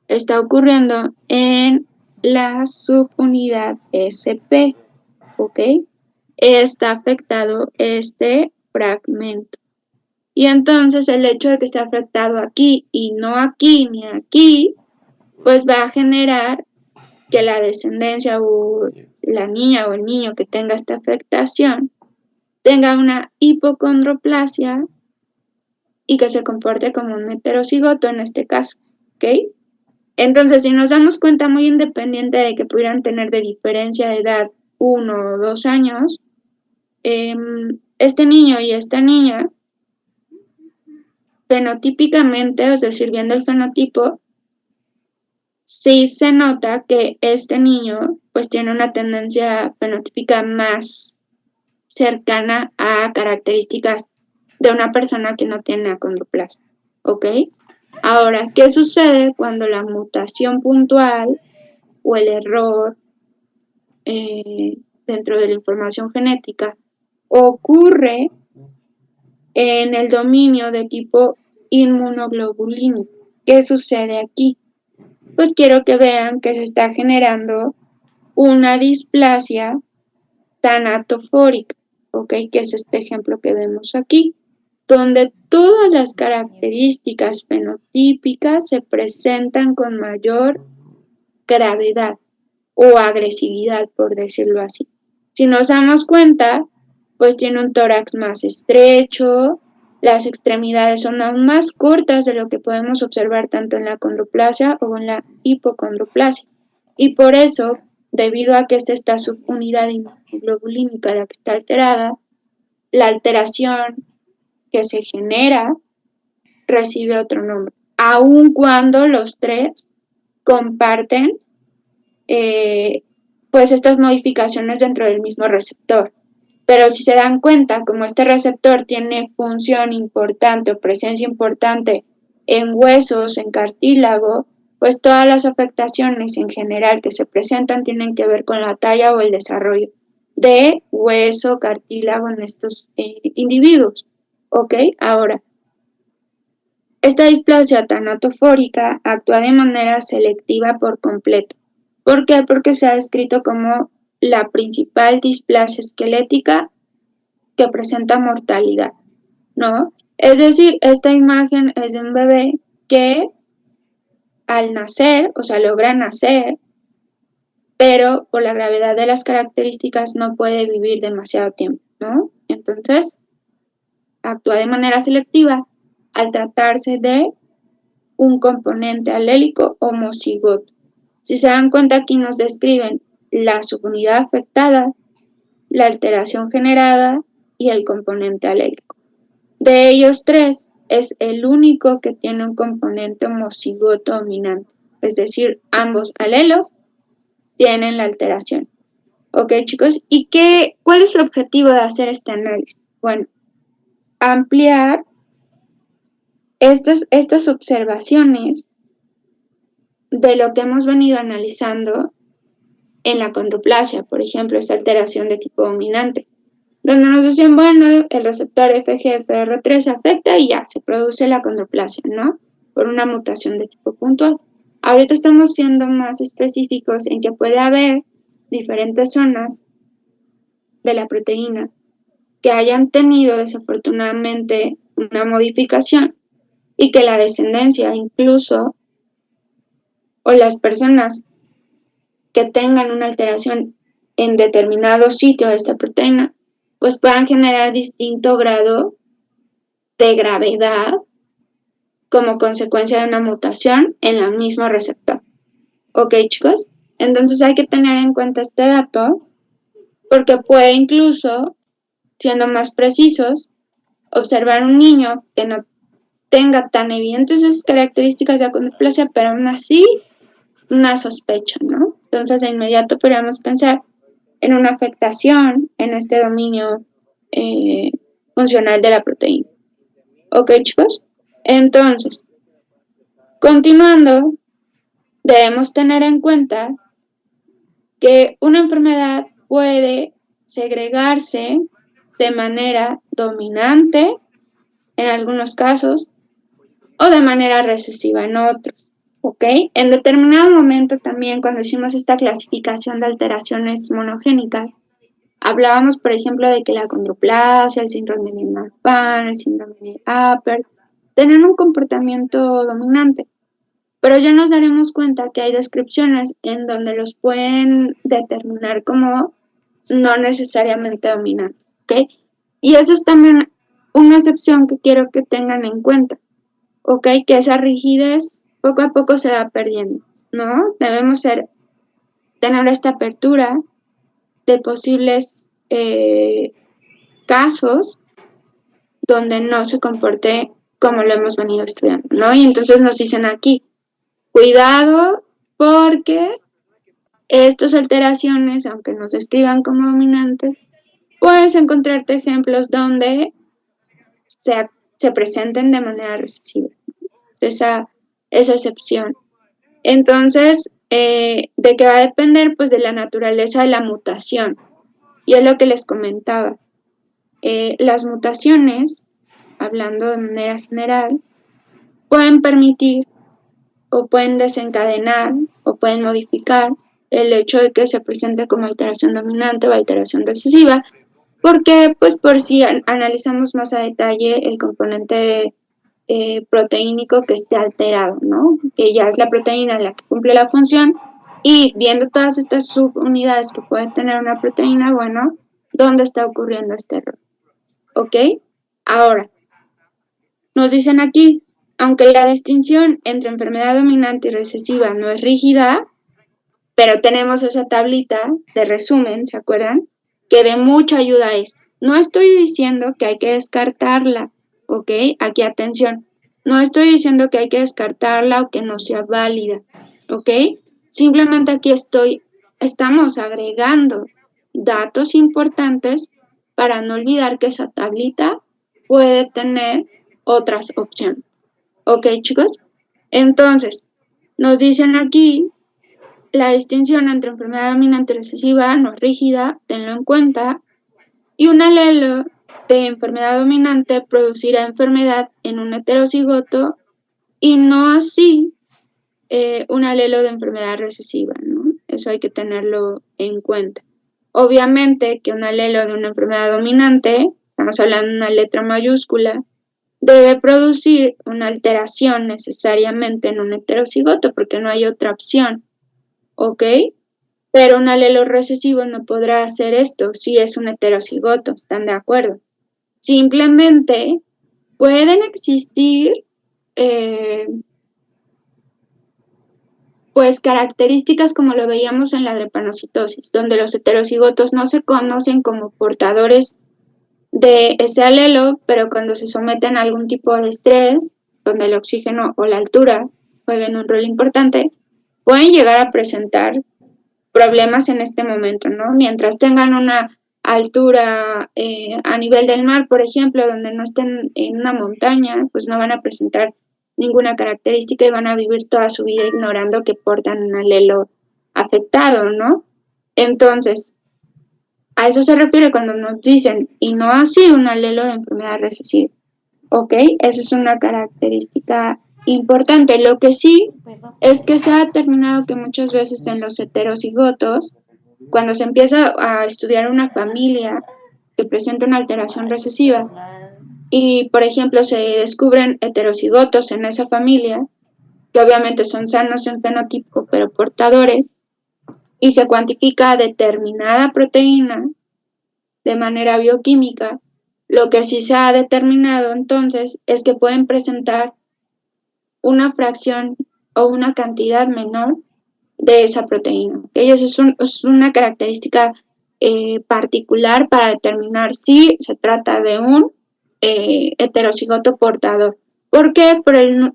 está ocurriendo en la subunidad SP, ¿ok? Está afectado este fragmento. Y entonces el hecho de que esté afectado aquí y no aquí ni aquí, pues va a generar que la descendencia o la niña o el niño que tenga esta afectación tenga una hipocondroplasia y que se comporte como un heterocigoto en este caso, ¿ok? Entonces, si nos damos cuenta, muy independiente de que pudieran tener de diferencia de edad 1 o 2 años, este niño y esta niña, fenotípicamente, es decir, viendo el fenotipo, sí se nota que este niño pues tiene una tendencia fenotípica más cercana a características de una persona que no tiene acondroplasia, ¿ok? Ahora, ¿qué sucede cuando la mutación puntual o el error dentro de la información genética ocurre en el dominio de tipo inmunoglobulínico? ¿Qué sucede aquí? Pues quiero que vean que se está generando una displasia tanatofórica, ¿ok? Que es este ejemplo que vemos aquí, donde todas las características fenotípicas se presentan con mayor gravedad, o agresividad, por decirlo así. Si nos damos cuenta, pues tiene un tórax más estrecho, las extremidades son aún más cortas de lo que podemos observar tanto en la condroplasia o en la hipocondroplasia. Y por eso, debido a que esta es la subunidad inmunoglobulínica la que está alterada, la alteración que se genera recibe otro nombre, aun cuando los tres comparten pues estas modificaciones dentro del mismo receptor. Pero si se dan cuenta, como este receptor tiene función importante o presencia importante en huesos, en cartílago, pues todas las afectaciones en general que se presentan tienen que ver con la talla o el desarrollo de hueso, cartílago en estos individuos. ¿Ok? Ahora, esta displasia tanatofórica actúa de manera selectiva por completo. ¿Por qué? Porque se ha descrito como la principal displasia esquelética que presenta mortalidad, ¿no? Es decir, esta imagen es de un bebé que al nacer, o sea, logra nacer, pero por la gravedad de las características no puede vivir demasiado tiempo, ¿no? Entonces, actúa de manera selectiva al tratarse de un componente alélico homocigoto. Si se dan cuenta, aquí nos describen la subunidad afectada, la alteración generada y el componente alélico. De ellos tres, es el único que tiene un componente homocigoto dominante, es decir, ambos alelos tienen la alteración. ¿Ok, chicos? ¿Y cuál es el objetivo de hacer este análisis? Bueno, ampliar estas observaciones de lo que hemos venido analizando en la condroplasia, por ejemplo, esta alteración de tipo dominante, donde nos decían, bueno, el receptor FGFR3 se afecta y ya, se produce la condroplasia, ¿no? Por una mutación de tipo puntual. Ahorita estamos siendo más específicos en que puede haber diferentes zonas de la proteína que hayan tenido desafortunadamente una modificación y que la descendencia incluso o las personas que tengan una alteración en determinado sitio de esta proteína, pues puedan generar distinto grado de gravedad como consecuencia de una mutación en el mismo receptor. ¿Ok, chicos? Entonces hay que tener en cuenta este dato porque puede incluso, siendo más precisos, observar un niño que no tenga tan evidentes esas características de acondroplasia, pero aún así una sospecha, ¿no? Entonces de inmediato podríamos pensar en una afectación en este dominio funcional de la proteína. ¿Ok, chicos? Entonces, continuando, debemos tener en cuenta que una enfermedad puede segregarse de manera dominante en algunos casos o de manera recesiva en otros. ¿Ok? En determinado momento también, cuando hicimos esta clasificación de alteraciones monogénicas, hablábamos, por ejemplo, de que la condroplasia, el síndrome de Marfan, el síndrome de Apert, tienen un comportamiento dominante. Pero ya nos daremos cuenta que hay descripciones en donde los pueden determinar como no necesariamente dominantes. ¿Ok? Y eso es también una excepción que quiero que tengan en cuenta. ¿Ok? Que esa rigidez poco a poco se va perdiendo, ¿no? Debemos tener esta apertura de posibles casos donde no se comporte como lo hemos venido estudiando, ¿no? Y entonces nos dicen aquí, cuidado porque estas alteraciones, aunque nos describan como dominantes, puedes encontrarte ejemplos donde se presenten de manera recesiva. Esa excepción. Entonces, ¿de qué va a depender? Pues de la naturaleza de la mutación. Y es lo que les comentaba. Las mutaciones, hablando de manera general, pueden permitir o pueden desencadenar o pueden modificar el hecho de que se presente como alteración dominante o alteración recesiva, porque pues por si analizamos más a detalle el componente proteínico que esté alterado, ¿no? Que ya es la proteína la que cumple la función, Y viendo todas estas subunidades que puede tener una proteína, bueno, ¿dónde está ocurriendo este error? ¿Ok? Ahora, nos dicen aquí, aunque la distinción entre enfermedad dominante y recesiva no es rígida, pero tenemos esa tablita de resumen, ¿se acuerdan? Que de mucha ayuda es. No estoy diciendo que hay que descartarla, ¿ok? Aquí atención. No estoy diciendo que hay que descartarla o que no sea válida, ¿ok? Simplemente aquí estamos agregando datos importantes para no olvidar que esa tablita puede tener otras opciones. ¿Ok, chicos? Entonces, nos dicen aquí la distinción entre enfermedad dominante y recesiva no es rígida, tenlo en cuenta, y un alelo de enfermedad dominante producirá enfermedad en un heterocigoto y no así un alelo de enfermedad recesiva, ¿no? Eso hay que tenerlo en cuenta. Obviamente que un alelo de una enfermedad dominante, estamos hablando de una letra mayúscula, debe producir una alteración necesariamente en un heterocigoto porque no hay otra opción, ¿ok? Pero un alelo recesivo no podrá hacer esto si es un heterocigoto, ¿están de acuerdo? Simplemente pueden existir pues características como lo veíamos en la drepanocitosis, donde los heterocigotos no se conocen como portadores de ese alelo, pero cuando se someten a algún tipo de estrés, donde el oxígeno o la altura jueguen un rol importante, pueden llegar a presentar problemas en este momento, ¿no? Mientras tengan una altura a nivel del mar, por ejemplo, donde no estén en una montaña, pues no van a presentar ninguna característica y van a vivir toda su vida ignorando que portan un alelo afectado, ¿no? Entonces, a eso se refiere cuando nos dicen, y no así un alelo de enfermedad recesiva, ¿ok? Esa es una característica importante. Lo que sí es que se ha determinado que muchas veces en los heterocigotos, cuando se empieza a estudiar una familia que presenta una alteración recesiva y, por ejemplo, se descubren heterocigotos en esa familia, que obviamente son sanos en fenotipo, pero portadores, y se cuantifica determinada proteína de manera bioquímica, lo que sí se ha determinado entonces es que pueden presentar una fracción o una cantidad menor de esa proteína. Es una característica particular para determinar si se trata de un heterocigoto portador. ¿Por qué? Por el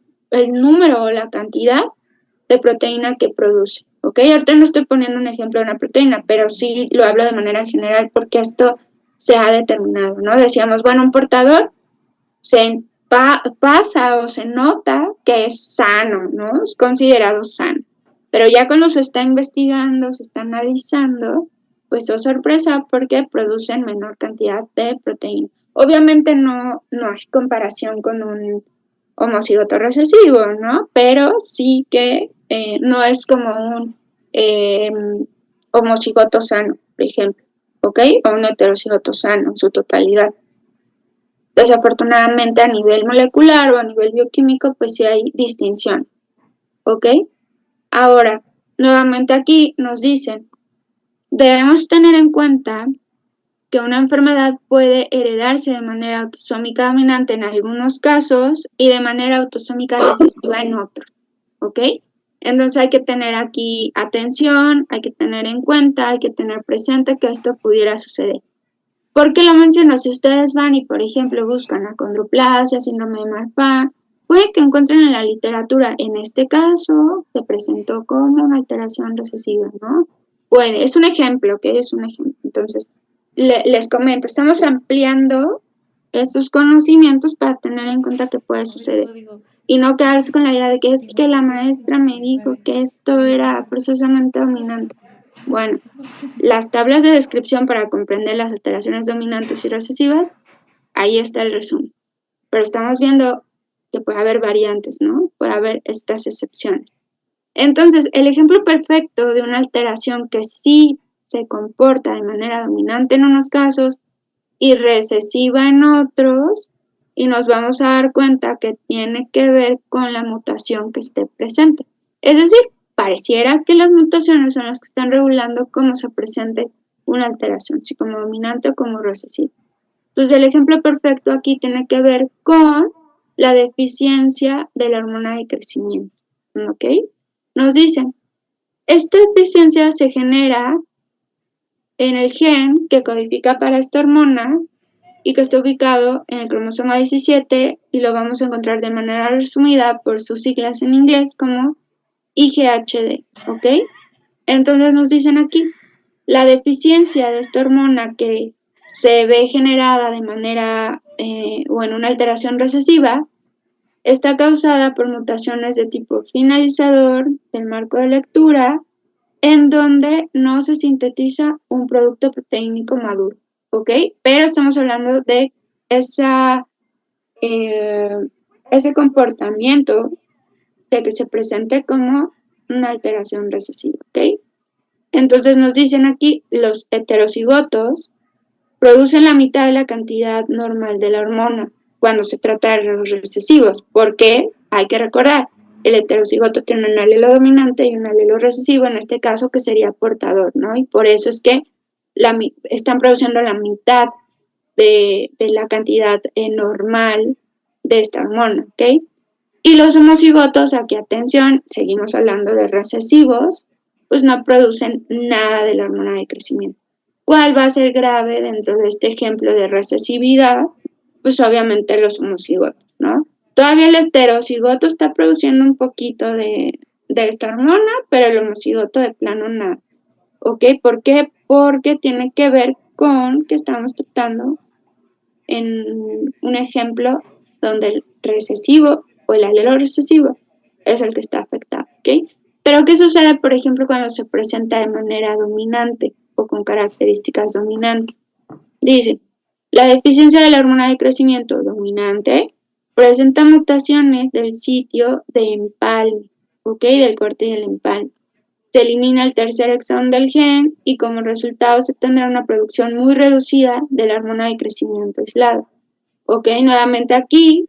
número o la cantidad de proteína que produce. ¿Ok? Ahorita no estoy poniendo un ejemplo de una proteína, pero sí lo hablo de manera general porque esto se ha determinado, ¿no? Decíamos, bueno, un portador se pasa o se nota que es sano, ¿no? Es considerado sano. Pero ya cuando se está investigando, se está analizando, pues oh sorpresa porque producen menor cantidad de proteína. Obviamente no hay comparación con un homocigoto recesivo, ¿no? Pero sí que no es como un homocigoto sano, por ejemplo, ¿ok? O un heterocigoto sano en su totalidad. Desafortunadamente a nivel molecular o a nivel bioquímico, pues sí hay distinción, ¿ok? Ahora, nuevamente aquí nos dicen, debemos tener en cuenta que una enfermedad puede heredarse de manera autosómica dominante en algunos casos y de manera autosómica recesiva en otros, ¿ok? Entonces hay que tener aquí atención, hay que tener en cuenta, hay que tener presente que esto pudiera suceder. ¿Por qué lo menciono? Si ustedes van y, por ejemplo, buscan acondroplasia, síndrome de Marfan, puede que encuentren en la literatura, en este caso, se presentó como una alteración recesiva, ¿no? Puede, es un ejemplo, ¿ok? Es un ejemplo. Entonces, les comento, estamos ampliando esos conocimientos para tener en cuenta que puede suceder. Y no quedarse con la idea de que es que la maestra me dijo que esto era forzosamente dominante. Bueno, las tablas de descripción para comprender las alteraciones dominantes y recesivas, ahí está el resumen. Pero estamos viendo que puede haber variantes, ¿no? Puede haber estas excepciones. Entonces, el ejemplo perfecto de una alteración que sí se comporta de manera dominante en unos casos y recesiva en otros, y nos vamos a dar cuenta que tiene que ver con la mutación que esté presente. Es decir, pareciera que las mutaciones son las que están regulando cómo se presente una alteración, si como dominante o como recesiva. Entonces, el ejemplo perfecto aquí tiene que ver con la deficiencia de la hormona de crecimiento, ¿ok? Nos dicen, esta deficiencia se genera en el gen que codifica para esta hormona y que está ubicado en el cromosoma 17 y lo vamos a encontrar de manera resumida por sus siglas en inglés como IGHD, ¿ok? Entonces nos dicen aquí, la deficiencia de esta hormona que se ve generada de manera o en una alteración recesiva está causada por mutaciones de tipo finalizador del marco de lectura en donde no se sintetiza un producto proteínico maduro, ¿ok? Pero estamos hablando de ese comportamiento de que se presente como una alteración recesiva, ¿ok? Entonces nos dicen aquí, los heterocigotos producen la mitad de la cantidad normal de la hormona cuando se trata de los recesivos. ¿Por qué? Hay que recordar, el heterocigoto tiene un alelo dominante y un alelo recesivo, en este caso que sería portador, ¿no? Y por eso es que están produciendo la mitad de la cantidad normal de esta hormona, ¿ok? Y los homocigotos, aquí atención, seguimos hablando de recesivos, pues no producen nada de la hormona de crecimiento. ¿Cuál va a ser grave dentro de este ejemplo de recesividad? Pues obviamente los homocigotos, ¿no? Todavía el heterocigoto está produciendo un poquito de esta hormona, pero el homocigoto de plano nada. ¿Ok? ¿Por qué? Porque tiene que ver con que estamos tratando en un ejemplo donde el recesivo o el alelo recesivo es el que está afectado, ¿ok? Pero ¿qué sucede, por ejemplo, cuando se presenta de manera dominante o con características dominantes? Dice, la deficiencia de la hormona de crecimiento dominante presenta mutaciones del sitio de empalme, ¿ok? Del corte y del empalme. Se elimina el tercer exón del gen y como resultado se tendrá una producción muy reducida de la hormona de crecimiento aislada. ¿Ok? Nuevamente aquí,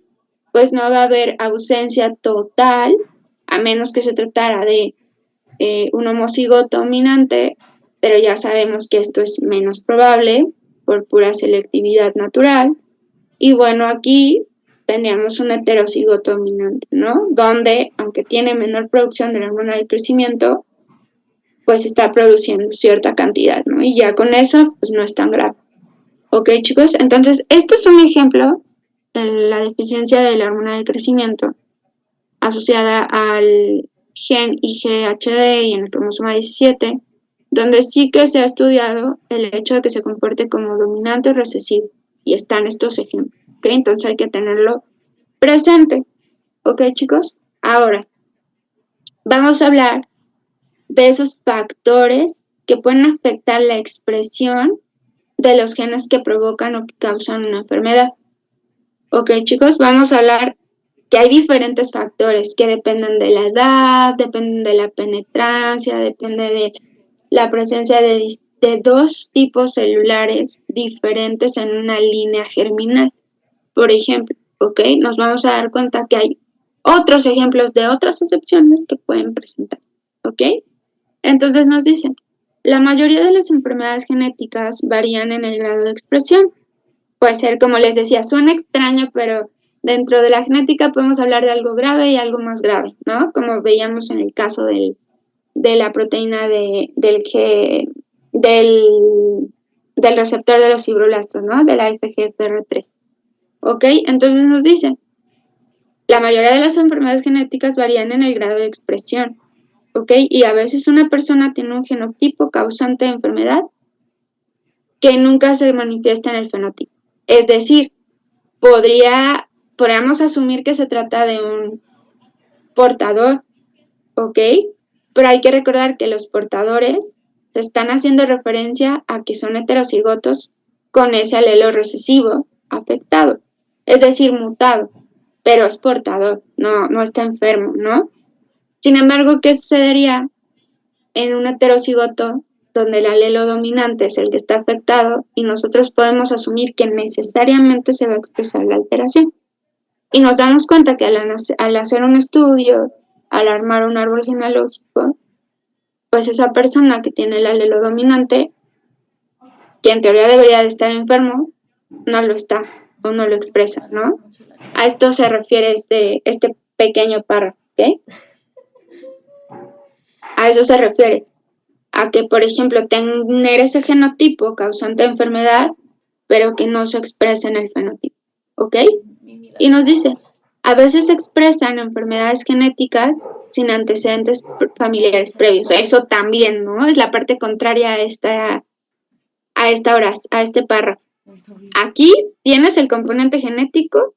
pues no va a haber ausencia total, a menos que se tratara de un homocigoto dominante, pero ya sabemos que esto es menos probable por pura selectividad natural. Y bueno, aquí teníamos un heterocigoto dominante, ¿no? Donde, aunque tiene menor producción de la hormona de crecimiento, pues está produciendo cierta cantidad, ¿no? Y ya con eso, pues no es tan grave. ¿Ok, chicos? Entonces, este es un ejemplo de la deficiencia de la hormona de crecimiento asociada al gen IGHD y en el cromosoma 17, donde sí que se ha estudiado el hecho de que se comporte como dominante o recesivo. Y están estos ejemplos, ¿ok? Entonces hay que tenerlo presente. ¿Ok, chicos? Ahora, vamos a hablar de esos factores que pueden afectar la expresión de los genes que provocan o que causan una enfermedad. Ok, chicos, vamos a hablar que hay diferentes factores que dependen de la edad, dependen de la penetrancia, depende de la presencia de dos tipos celulares diferentes en una línea germinal. Por ejemplo, ok, nos vamos a dar cuenta que hay otros ejemplos de otras excepciones que pueden presentar. Ok, entonces nos dicen, la mayoría de las enfermedades genéticas varían en el grado de expresión. Puede ser, como les decía, suena extraño, pero dentro de la genética podemos hablar de algo grave y algo más grave, ¿no? Como veíamos en el caso de la proteína del receptor de los fibroblastos, ¿no? De la FGFR3. ¿Ok? Entonces nos dicen, la mayoría de las enfermedades genéticas varían en el grado de expresión. ¿Ok? Y a veces una persona tiene un genotipo causante de enfermedad que nunca se manifiesta en el fenotipo. Es decir, podríamos asumir que se trata de un portador, ¿ok? Pero hay que recordar que los portadores se están haciendo referencia a que son heterocigotos con ese alelo recesivo afectado, es decir, mutado, pero es portador, no está enfermo, ¿no? Sin embargo, ¿qué sucedería en un heterocigoto donde el alelo dominante es el que está afectado y nosotros podemos asumir que necesariamente se va a expresar la alteración? Y nos damos cuenta que al hacer un estudio, al armar un árbol genealógico, pues esa persona que tiene el alelo dominante, que en teoría debería de estar enfermo, no lo está o no lo expresa, ¿no? A esto se refiere este pequeño párrafo, ¿ok? A eso se refiere, a que, por ejemplo, tener ese genotipo causante de enfermedad, pero que no se expresa en el fenotipo, ¿ok? Y nos dice, a veces se expresan enfermedades genéticas sin antecedentes familiares previos. Eso también, ¿no? Es la parte contraria a este párrafo. Aquí tienes el componente genético,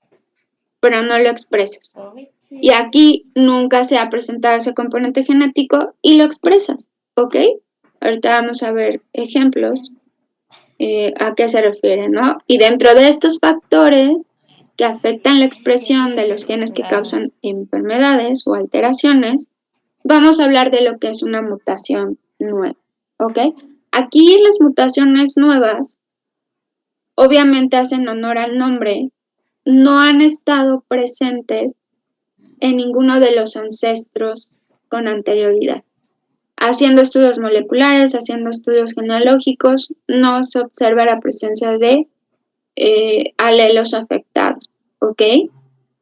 pero no lo expresas. Y aquí nunca se ha presentado ese componente genético y lo expresas, ¿ok? Ahorita vamos a ver ejemplos a qué se refiere, ¿no? Y dentro de estos factores que afectan la expresión de los genes que causan enfermedades o alteraciones, vamos a hablar de lo que es una mutación nueva, ¿ok? Aquí las mutaciones nuevas obviamente hacen honor al nombre, no han estado presentes en ninguno de los ancestros con anterioridad. Haciendo estudios moleculares, haciendo estudios genealógicos, no se observa la presencia de alelos afectados, ¿ok?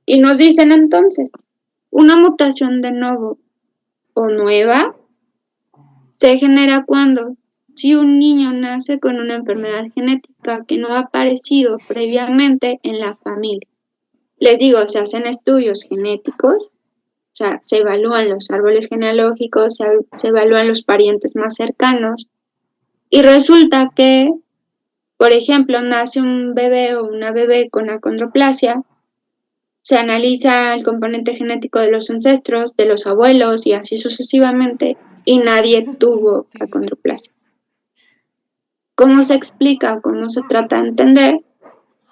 Y nos dicen entonces, una mutación de novo o nueva se genera cuando, si un niño nace con una enfermedad genética que no ha aparecido previamente en la familia. Les digo, se hacen estudios genéticos, o sea, se evalúan los árboles genealógicos, se evalúan los parientes más cercanos, y resulta que, por ejemplo, nace un bebé o una bebé con acondroplasia, se analiza el componente genético de los ancestros, de los abuelos y así sucesivamente, y nadie tuvo acondroplasia. ¿Cómo se explica o cómo se trata de entender?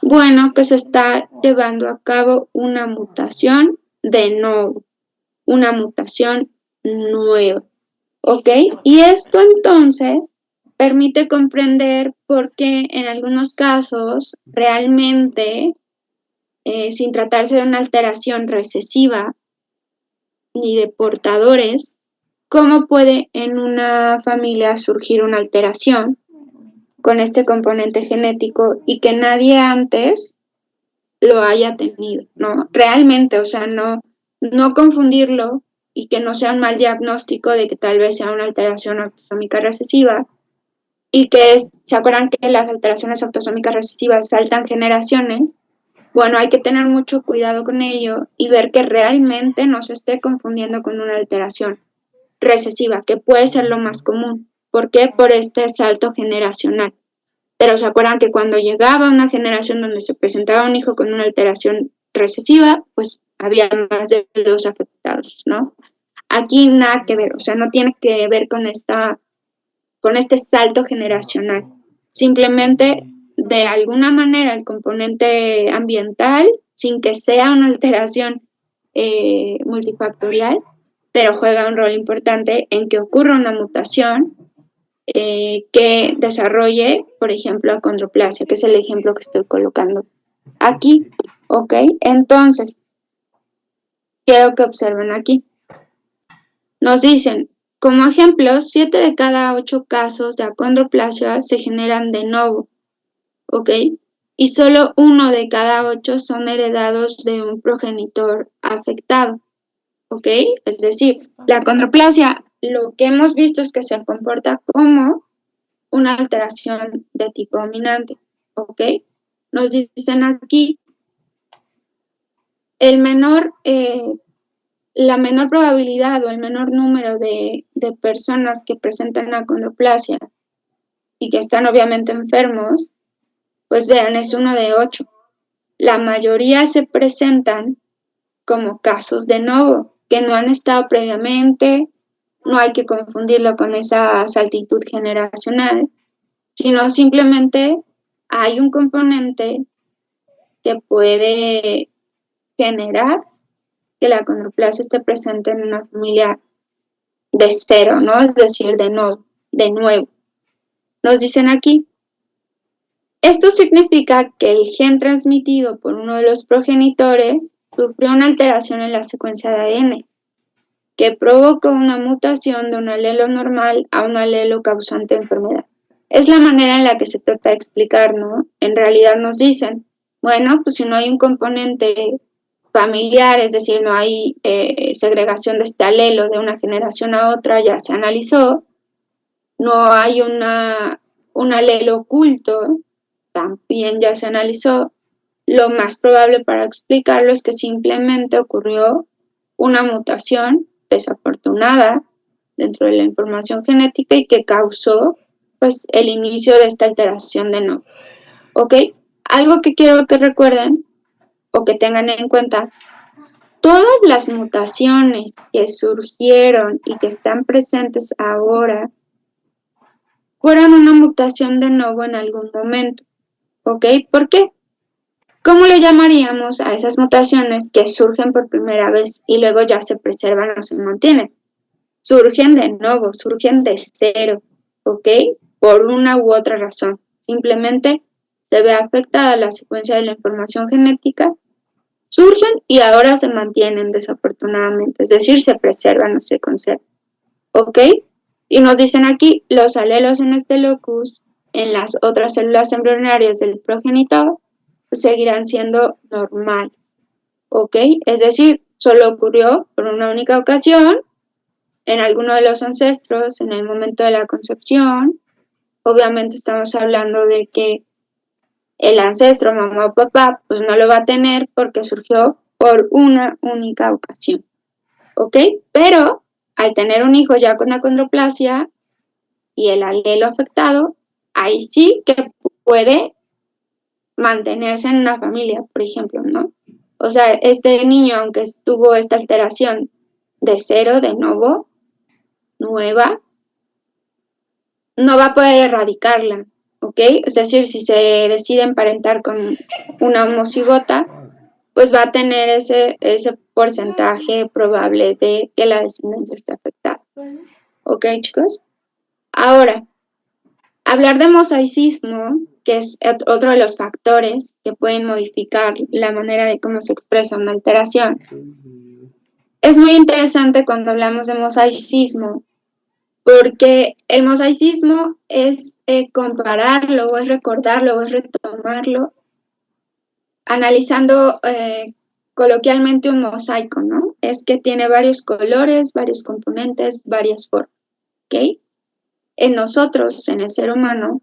Bueno, que se está llevando a cabo una mutación de novo, una mutación nueva, ¿ok? Y esto entonces permite comprender por qué en algunos casos realmente, sin tratarse de una alteración recesiva ni de portadores, cómo puede en una familia surgir una alteración con este componente genético y que nadie antes lo haya tenido, ¿no? Realmente, o sea, no confundirlo y que no sea un mal diagnóstico de que tal vez sea una alteración autosómica recesiva y que ¿se acuerdan que las alteraciones autosómicas recesivas saltan generaciones? Bueno, hay que tener mucho cuidado con ello y ver que realmente no se esté confundiendo con una alteración recesiva, que puede ser lo más común. ¿Por qué? Por este salto generacional. Pero se acuerdan que cuando llegaba una generación donde se presentaba un hijo con una alteración recesiva, pues había más de 2 afectados, ¿no? Aquí nada que ver, o sea, no tiene que ver con este salto generacional. Simplemente, de alguna manera, el componente ambiental, sin que sea una alteración multifactorial, pero juega un rol importante en que ocurra una mutación que desarrolle, por ejemplo, acondroplasia, que es el ejemplo que estoy colocando aquí, ¿ok? Entonces, quiero que observen aquí. Nos dicen, como ejemplo, 7 de cada 8 casos de acondroplasia se generan de novo, ¿ok? Y solo 1 de cada 8 son heredados de un progenitor afectado, ¿ok? Es decir, la acondroplasia, lo que hemos visto es que se comporta como una alteración de tipo dominante, ¿ok? Nos dicen aquí, la menor probabilidad o el menor número de personas que presentan acondroplasia y que están obviamente enfermos, pues vean, es 1 de 8. La mayoría se presentan como casos de novo, que no han estado previamente, no hay que confundirlo con esa saltitud generacional, sino simplemente hay un componente que puede generar que la acondroplasia esté presente en una familia de 0, ¿no? Es decir, de nuevo. Nos dicen aquí, esto significa que el gen transmitido por uno de los progenitores sufrió una alteración en la secuencia de ADN. que provoca una mutación de un alelo normal a un alelo causante de enfermedad. Es la manera en la que se trata de explicar, ¿no? En realidad nos dicen, bueno, pues si no hay un componente familiar, es decir, no hay segregación de este alelo de una generación a otra, ya se analizó, no hay un alelo oculto, también ya se analizó. Lo más probable para explicarlo es que simplemente ocurrió una mutación desafortunada dentro de la información genética y que causó pues el inicio de esta alteración de nodo. ¿Ok? Algo que quiero que recuerden o que tengan en cuenta, todas las mutaciones que surgieron y que están presentes ahora fueron una mutación de novo en algún momento. ¿Ok? ¿Por qué? ¿Cómo le llamaríamos a esas mutaciones que surgen por primera vez y luego ya se preservan o se mantienen? Surgen de nuevo, surgen de cero, ¿ok? Por una u otra razón. Simplemente se ve afectada la secuencia de la información genética, surgen y ahora se mantienen desafortunadamente, es decir, se preservan o se conservan, ¿ok? Y nos dicen aquí, los alelos en este locus, en las otras células embrionarias del progenitor, seguirán siendo normales, ¿ok? Es decir, solo ocurrió por una única ocasión, en alguno de los ancestros, en el momento de la concepción. Obviamente estamos hablando de que el ancestro, mamá o papá, pues no lo va a tener porque surgió por una única ocasión, ¿ok? Pero al tener un hijo ya con acondroplasia y el alelo afectado, ahí sí que puede mantenerse en una familia, por ejemplo, ¿no? O sea, este niño, aunque tuvo esta alteración de cero, de nuevo, nueva, no va a poder erradicarla, ¿ok? Es decir, si se decide emparentar con una homocigota, pues va a tener ese porcentaje probable de que la descendencia esté afectada. ¿Ok, chicos? Ahora, hablar de mosaicismo, que es otro de los factores que pueden modificar la manera de cómo se expresa una alteración. Es muy interesante cuando hablamos de mosaicismo, porque el mosaicismo es compararlo, o es recordarlo, o es retomarlo, analizando coloquialmente un mosaico, ¿no? Es que tiene varios colores, varios componentes, varias formas, ¿ok? En nosotros, en el ser humano,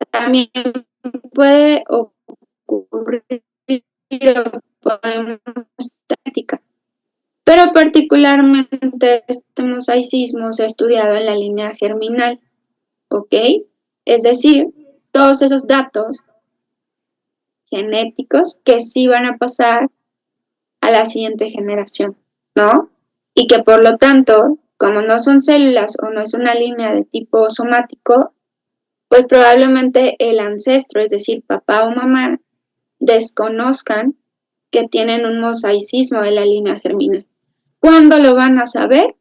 también puede ocurrir o podemos estética. Pero particularmente este mosaicismo se ha estudiado en la línea germinal, ¿ok? Es decir, todos esos datos genéticos que sí van a pasar a la siguiente generación, ¿no? Y que por lo tanto, como no son células o no es una línea de tipo somático, pues probablemente el ancestro, es decir, papá o mamá, desconozcan que tienen un mosaicismo de la línea germinal. ¿Cuándo lo van a saber?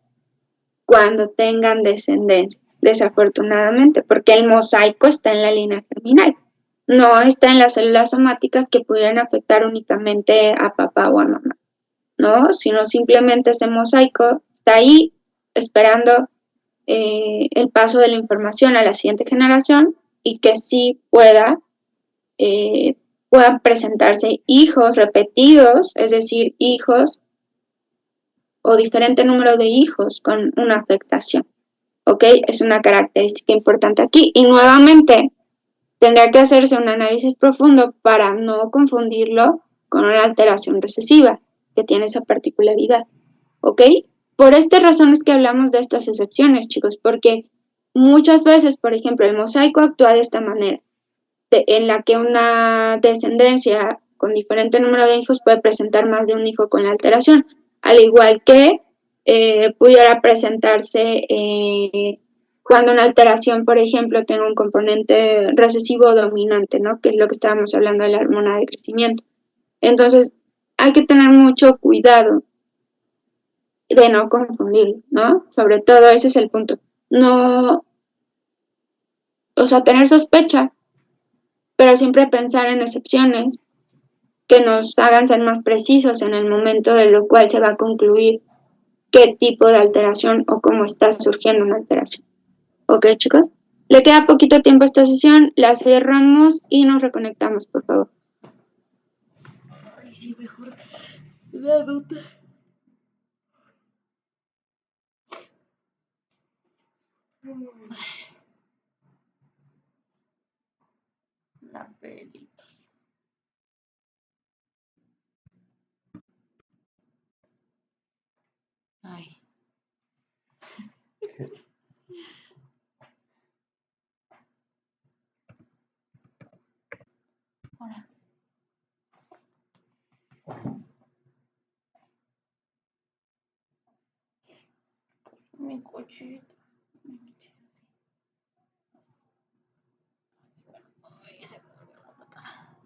Cuando tengan descendencia, desafortunadamente, porque el mosaico está en la línea germinal, no está en las células somáticas que pudieran afectar únicamente a papá o a mamá, ¿no? Sino simplemente ese mosaico está ahí esperando el paso de la información a la siguiente generación y que sí puedan presentarse hijos repetidos, es decir, hijos o diferente número de hijos con una afectación, ¿ok? Es una característica importante aquí y nuevamente tendrá que hacerse un análisis profundo para no confundirlo con una alteración recesiva que tiene esa particularidad, ¿ok? Por estas razones que hablamos de estas excepciones, chicos, porque muchas veces, por ejemplo, el mosaico actúa de esta manera, en la que una descendencia con diferente número de hijos puede presentar más de un hijo con la alteración, al igual que pudiera presentarse cuando una alteración, por ejemplo, tenga un componente recesivo dominante, ¿no? Que es lo que estábamos hablando de la hormona de crecimiento. Entonces, hay que tener mucho cuidado de no confundirlo, ¿no? Sobre todo ese es el punto. No, o sea, tener sospecha, pero siempre pensar en excepciones que nos hagan ser más precisos en el momento de lo cual se va a concluir qué tipo de alteración o cómo está surgiendo una alteración. ¿Ok, chicos? Le queda poquito tiempo a esta sesión, la cerramos y nos reconectamos, por favor. Ay, sí, mejor. La nota. La pelitos. Ay. Ahora. Mi cochito. Ay, se me movió la patada.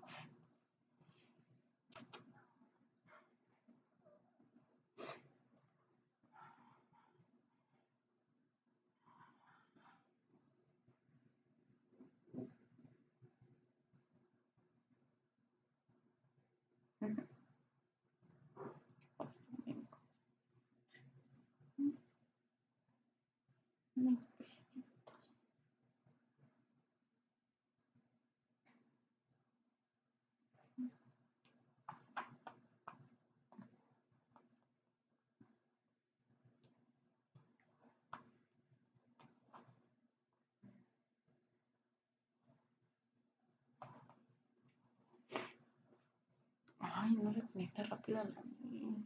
Ay, no se conecta rápido a la luz.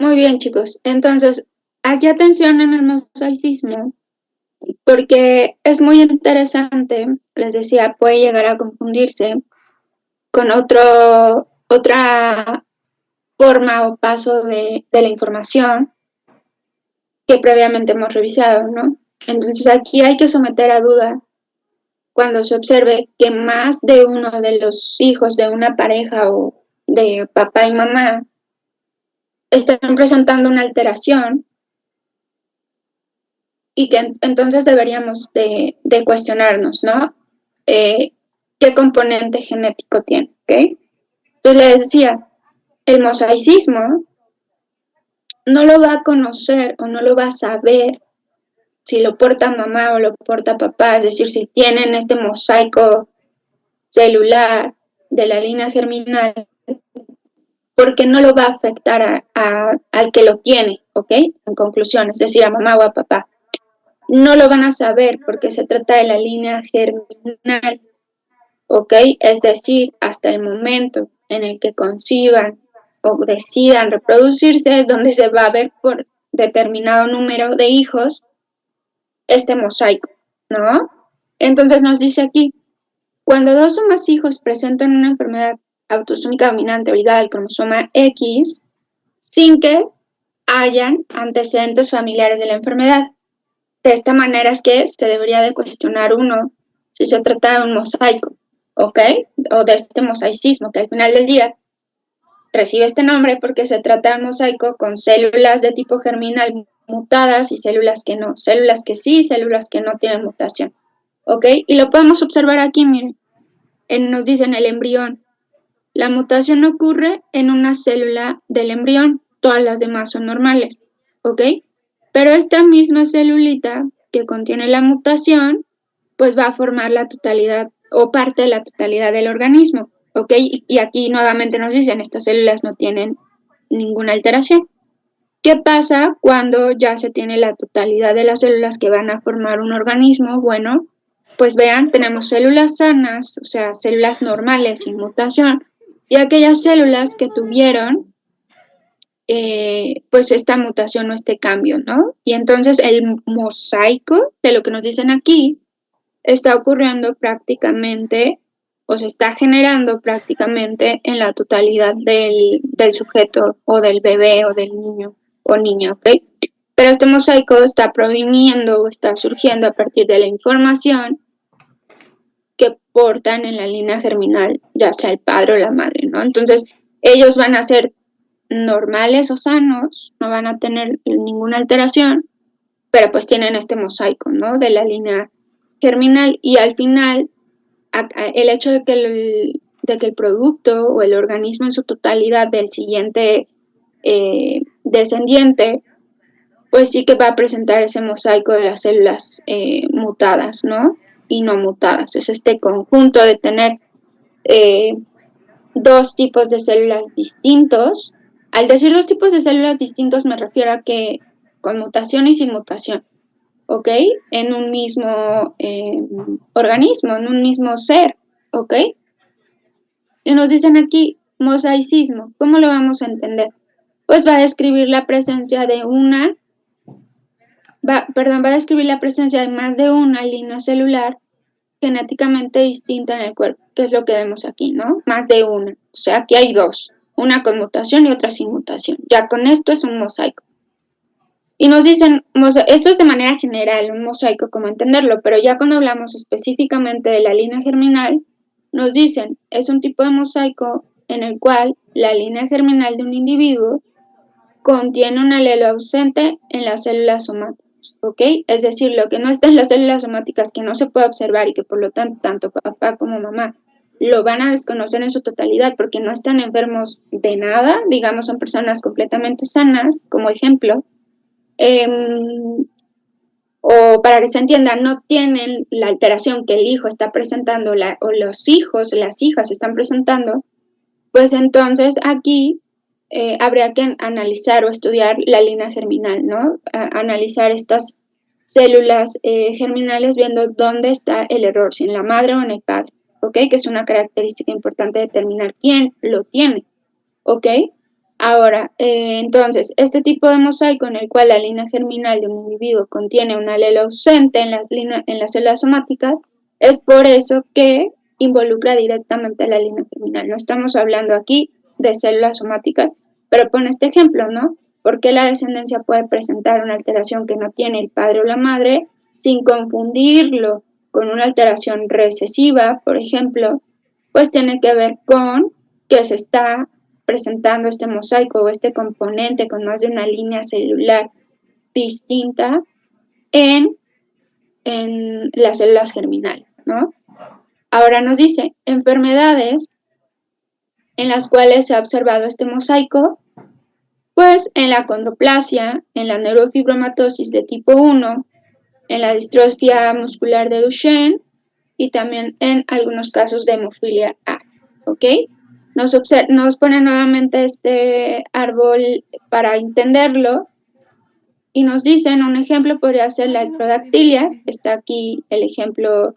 Muy bien, chicos. Entonces, aquí atención en el mosaicismo, porque es muy interesante, les decía, puede llegar a confundirse con otra forma o paso de la información que previamente hemos revisado, ¿no? Entonces, aquí hay que someter a duda cuando se observe que más de uno de los hijos de una pareja o de papá y mamá están presentando una alteración y que entonces deberíamos de cuestionarnos, ¿no? ¿Qué componente genético tiene? ¿Ok? Entonces les decía, el mosaicismo no lo va a conocer o no lo va a saber si lo porta mamá o lo porta papá, es decir, si tienen este mosaico celular de la línea germinal, porque no lo va a afectar al que lo tiene, ¿ok? En conclusión, es decir, a mamá o a papá. No lo van a saber porque se trata de la línea germinal, ¿ok? Es decir, hasta el momento en el que conciban o decidan reproducirse es donde se va a ver por determinado número de hijos este mosaico, ¿no? Entonces nos dice aquí, cuando dos o más hijos presentan una enfermedad autosómica dominante ligada al cromosoma X, sin que hayan antecedentes familiares de la enfermedad. De esta manera es que se debería de cuestionar uno si se trata de un mosaico, ¿ok? O de este mosaicismo, que al final del día recibe este nombre porque se trata de un mosaico con células de tipo germinal mutadas y células que no, células que sí, células que no tienen mutación, ¿ok? Y lo podemos observar aquí, miren, nos dicen el embrión. La mutación ocurre en una célula del embrión, todas las demás son normales, ¿ok? Pero esta misma celulita que contiene la mutación, pues va a formar la totalidad o parte de la totalidad del organismo, ¿ok? Y aquí nuevamente nos dicen, estas células no tienen ninguna alteración. ¿Qué pasa cuando ya se tiene la totalidad de las células que van a formar un organismo? Bueno, pues vean, tenemos células sanas, o sea, células normales sin mutación, y aquellas células que tuvieron pues esta mutación o este cambio, ¿no? Y entonces el mosaico de lo que nos dicen aquí está ocurriendo prácticamente o se está generando prácticamente en la totalidad del sujeto o del bebé o del niño o niña, ¿ok? Pero este mosaico está proviniendo o está surgiendo a partir de la información que portan en la línea germinal, ya sea el padre o la madre, ¿no? Entonces, ellos van a ser normales o sanos, no van a tener ninguna alteración, pero pues tienen este mosaico, ¿no? De la línea germinal y al final el hecho de que el producto o el organismo en su totalidad del siguiente descendiente, pues sí que va a presentar ese mosaico de las células mutadas, ¿no? Y no mutadas. Es este conjunto de tener dos tipos de células distintos. Al decir dos tipos de células distintos me refiero a que con mutación y sin mutación, ¿ok? En un mismo organismo, en un mismo ser, ¿ok? Y nos dicen aquí mosaicismo. ¿Cómo lo vamos a entender? Pues va a describir la presencia de va a describir la presencia de más de una línea celular genéticamente distinta en el cuerpo, que es lo que vemos aquí, ¿no? Más de una. O sea, aquí hay dos, una con mutación y otra sin mutación. Ya con esto es un mosaico. Y nos dicen, esto es de manera general, un mosaico, como entenderlo, pero ya cuando hablamos específicamente de la línea germinal, nos dicen, es un tipo de mosaico en el cual la línea germinal de un individuo contiene un alelo ausente en las células somáticas, ¿ok? Es decir, lo que no está en las células somáticas, que no se puede observar y que por lo tanto, tanto papá como mamá lo van a desconocer en su totalidad porque no están enfermos de nada, digamos, son personas completamente sanas, como ejemplo, o para que se entienda, no tienen la alteración que el hijo está presentando o los hijos, las hijas están presentando, pues entonces aquí habría que analizar o estudiar la línea germinal, ¿no? Analizar estas células germinales viendo dónde está el error, si en la madre o en el padre, ¿ok? Que es una característica importante determinar quién lo tiene, ¿ok? Ahora, entonces, este tipo de mosaico en el cual la línea germinal de un individuo contiene un alelo ausente en las células somáticas, es por eso que involucra directamente a la línea germinal. No estamos hablando aquí de células somáticas, pero pon este ejemplo, ¿no? Porque la descendencia puede presentar una alteración que no tiene el padre o la madre sin confundirlo con una alteración recesiva, por ejemplo, pues tiene que ver con que se está presentando este mosaico o este componente con más de una línea celular distinta en las células germinales, ¿no? Ahora nos dice, enfermedades en las cuales se ha observado este mosaico, pues en la acondroplasia, en la neurofibromatosis de tipo 1, en la distrofia muscular de Duchenne y también en algunos casos de hemofilia A, ¿ok? Nos pone nuevamente este árbol para entenderlo y nos dicen, un ejemplo podría ser la ectrodactilia, está aquí el ejemplo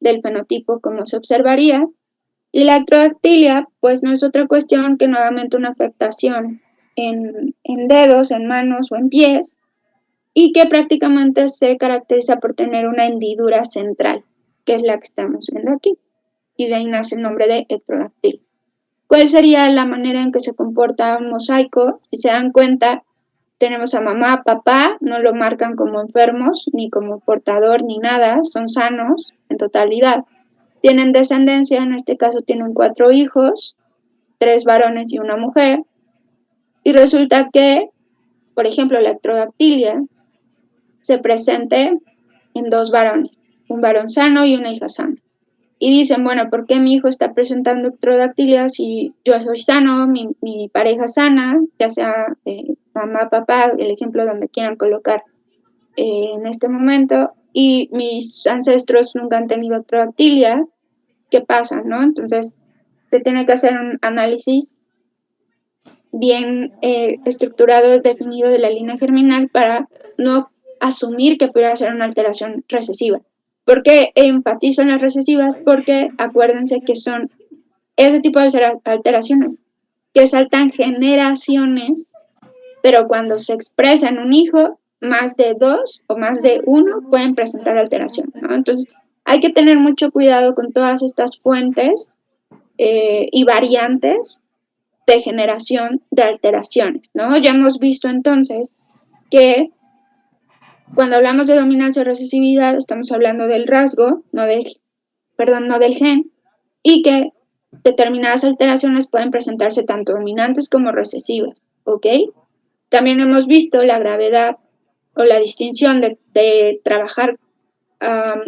del fenotipo como se observaría, y la ectrodactilia pues no es otra cuestión que nuevamente una afectación en dedos, en manos o en pies, y que prácticamente se caracteriza por tener una hendidura central, que es la que estamos viendo aquí, y de ahí nace el nombre de ectrodactilia. ¿Cuál sería la manera en que se comporta un mosaico? Si se dan cuenta, tenemos a mamá, papá, no lo marcan como enfermos, ni como portador, ni nada, son sanos en totalidad. Tienen descendencia, en este caso tienen 4 hijos, 3 varones y una mujer, y resulta que, por ejemplo, la ectrodactilia se presente en 2 varones, un varón sano y una hija sana. Y dicen, bueno, ¿por qué mi hijo está presentando ectrodactilia si yo soy sano, mi pareja sana, ya sea mamá, papá, el ejemplo donde quieran colocar en este momento, y mis ancestros nunca han tenido ectrodactilia? ¿Qué pasa, no? Entonces, se tiene que hacer un análisis bien estructurado, definido de la línea germinal para no asumir que pudiera ser una alteración recesiva. ¿Por qué enfatizo en las recesivas? Porque acuérdense que son ese tipo de alteraciones que saltan generaciones, pero cuando se expresa en un hijo, más de 2 o más de 1 pueden presentar alteración, ¿no? Entonces, hay que tener mucho cuidado con todas estas fuentes y variantes de generación de alteraciones, ¿no? Ya hemos visto entonces que cuando hablamos de dominancia o recesividad, estamos hablando del rasgo, no del gen, y que determinadas alteraciones pueden presentarse tanto dominantes como recesivas, ¿ok? También hemos visto la gravedad o la distinción de trabajar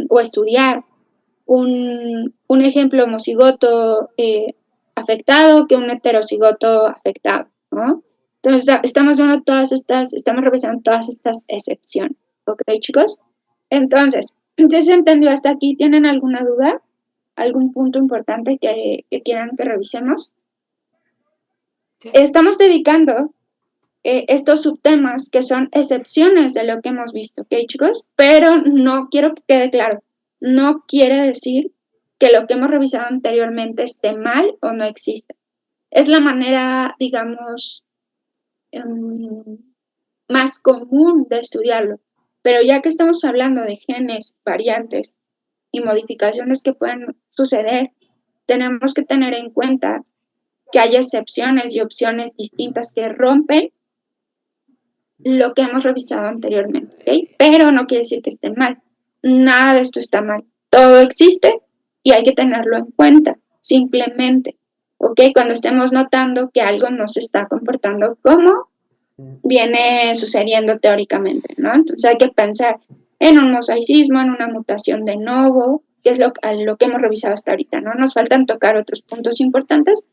o estudiar un ejemplo homocigoto afectado que un heterocigoto afectado, ¿no? Entonces, estamos revisando todas estas excepciones, ¿ok, chicos? Entonces, ¿ya se entendió hasta aquí? ¿Tienen alguna duda? ¿Algún punto importante que quieran que revisemos? Estamos dedicando estos subtemas que son excepciones de lo que hemos visto, ¿ok, chicos? Pero no quiero que quede claro, no quiere decir que lo que hemos revisado anteriormente esté mal o no exista. Es la manera, digamos, más común de estudiarlo. Pero ya que estamos hablando de genes, variantes y modificaciones que pueden suceder, tenemos que tener en cuenta que hay excepciones y opciones distintas que rompen lo que hemos revisado anteriormente, ¿ok? Pero no quiere decir que esté mal. Nada de esto está mal. Todo existe y hay que tenerlo en cuenta, simplemente, ¿ok? Cuando estemos notando que algo no se está comportando como viene sucediendo teóricamente, ¿no? Entonces hay que pensar en un mosaicismo, en una mutación de novo, que es lo que hemos revisado hasta ahorita, ¿no? Nos faltan tocar otros puntos importantes,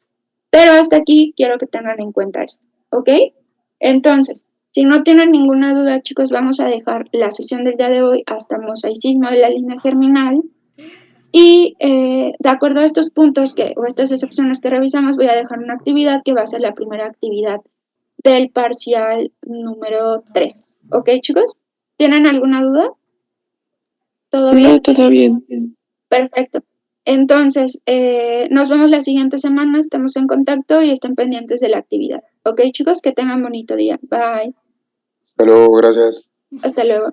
pero hasta aquí quiero que tengan en cuenta esto, ¿ok? Entonces, si no tienen ninguna duda, chicos, vamos a dejar la sesión del día de hoy hasta mosaicismo de la línea germinal. Y de acuerdo a estos puntos o estas excepciones que revisamos, voy a dejar una actividad que va a ser la primera actividad del parcial número 3. ¿Ok, chicos? ¿Tienen alguna duda? ¿Todo bien? No, todo bien. Perfecto. Entonces, nos vemos la siguiente semana, estamos en contacto y estén pendientes de la actividad. ¿Ok, chicos? Que tengan bonito día. Bye. Hasta luego, gracias. Hasta luego.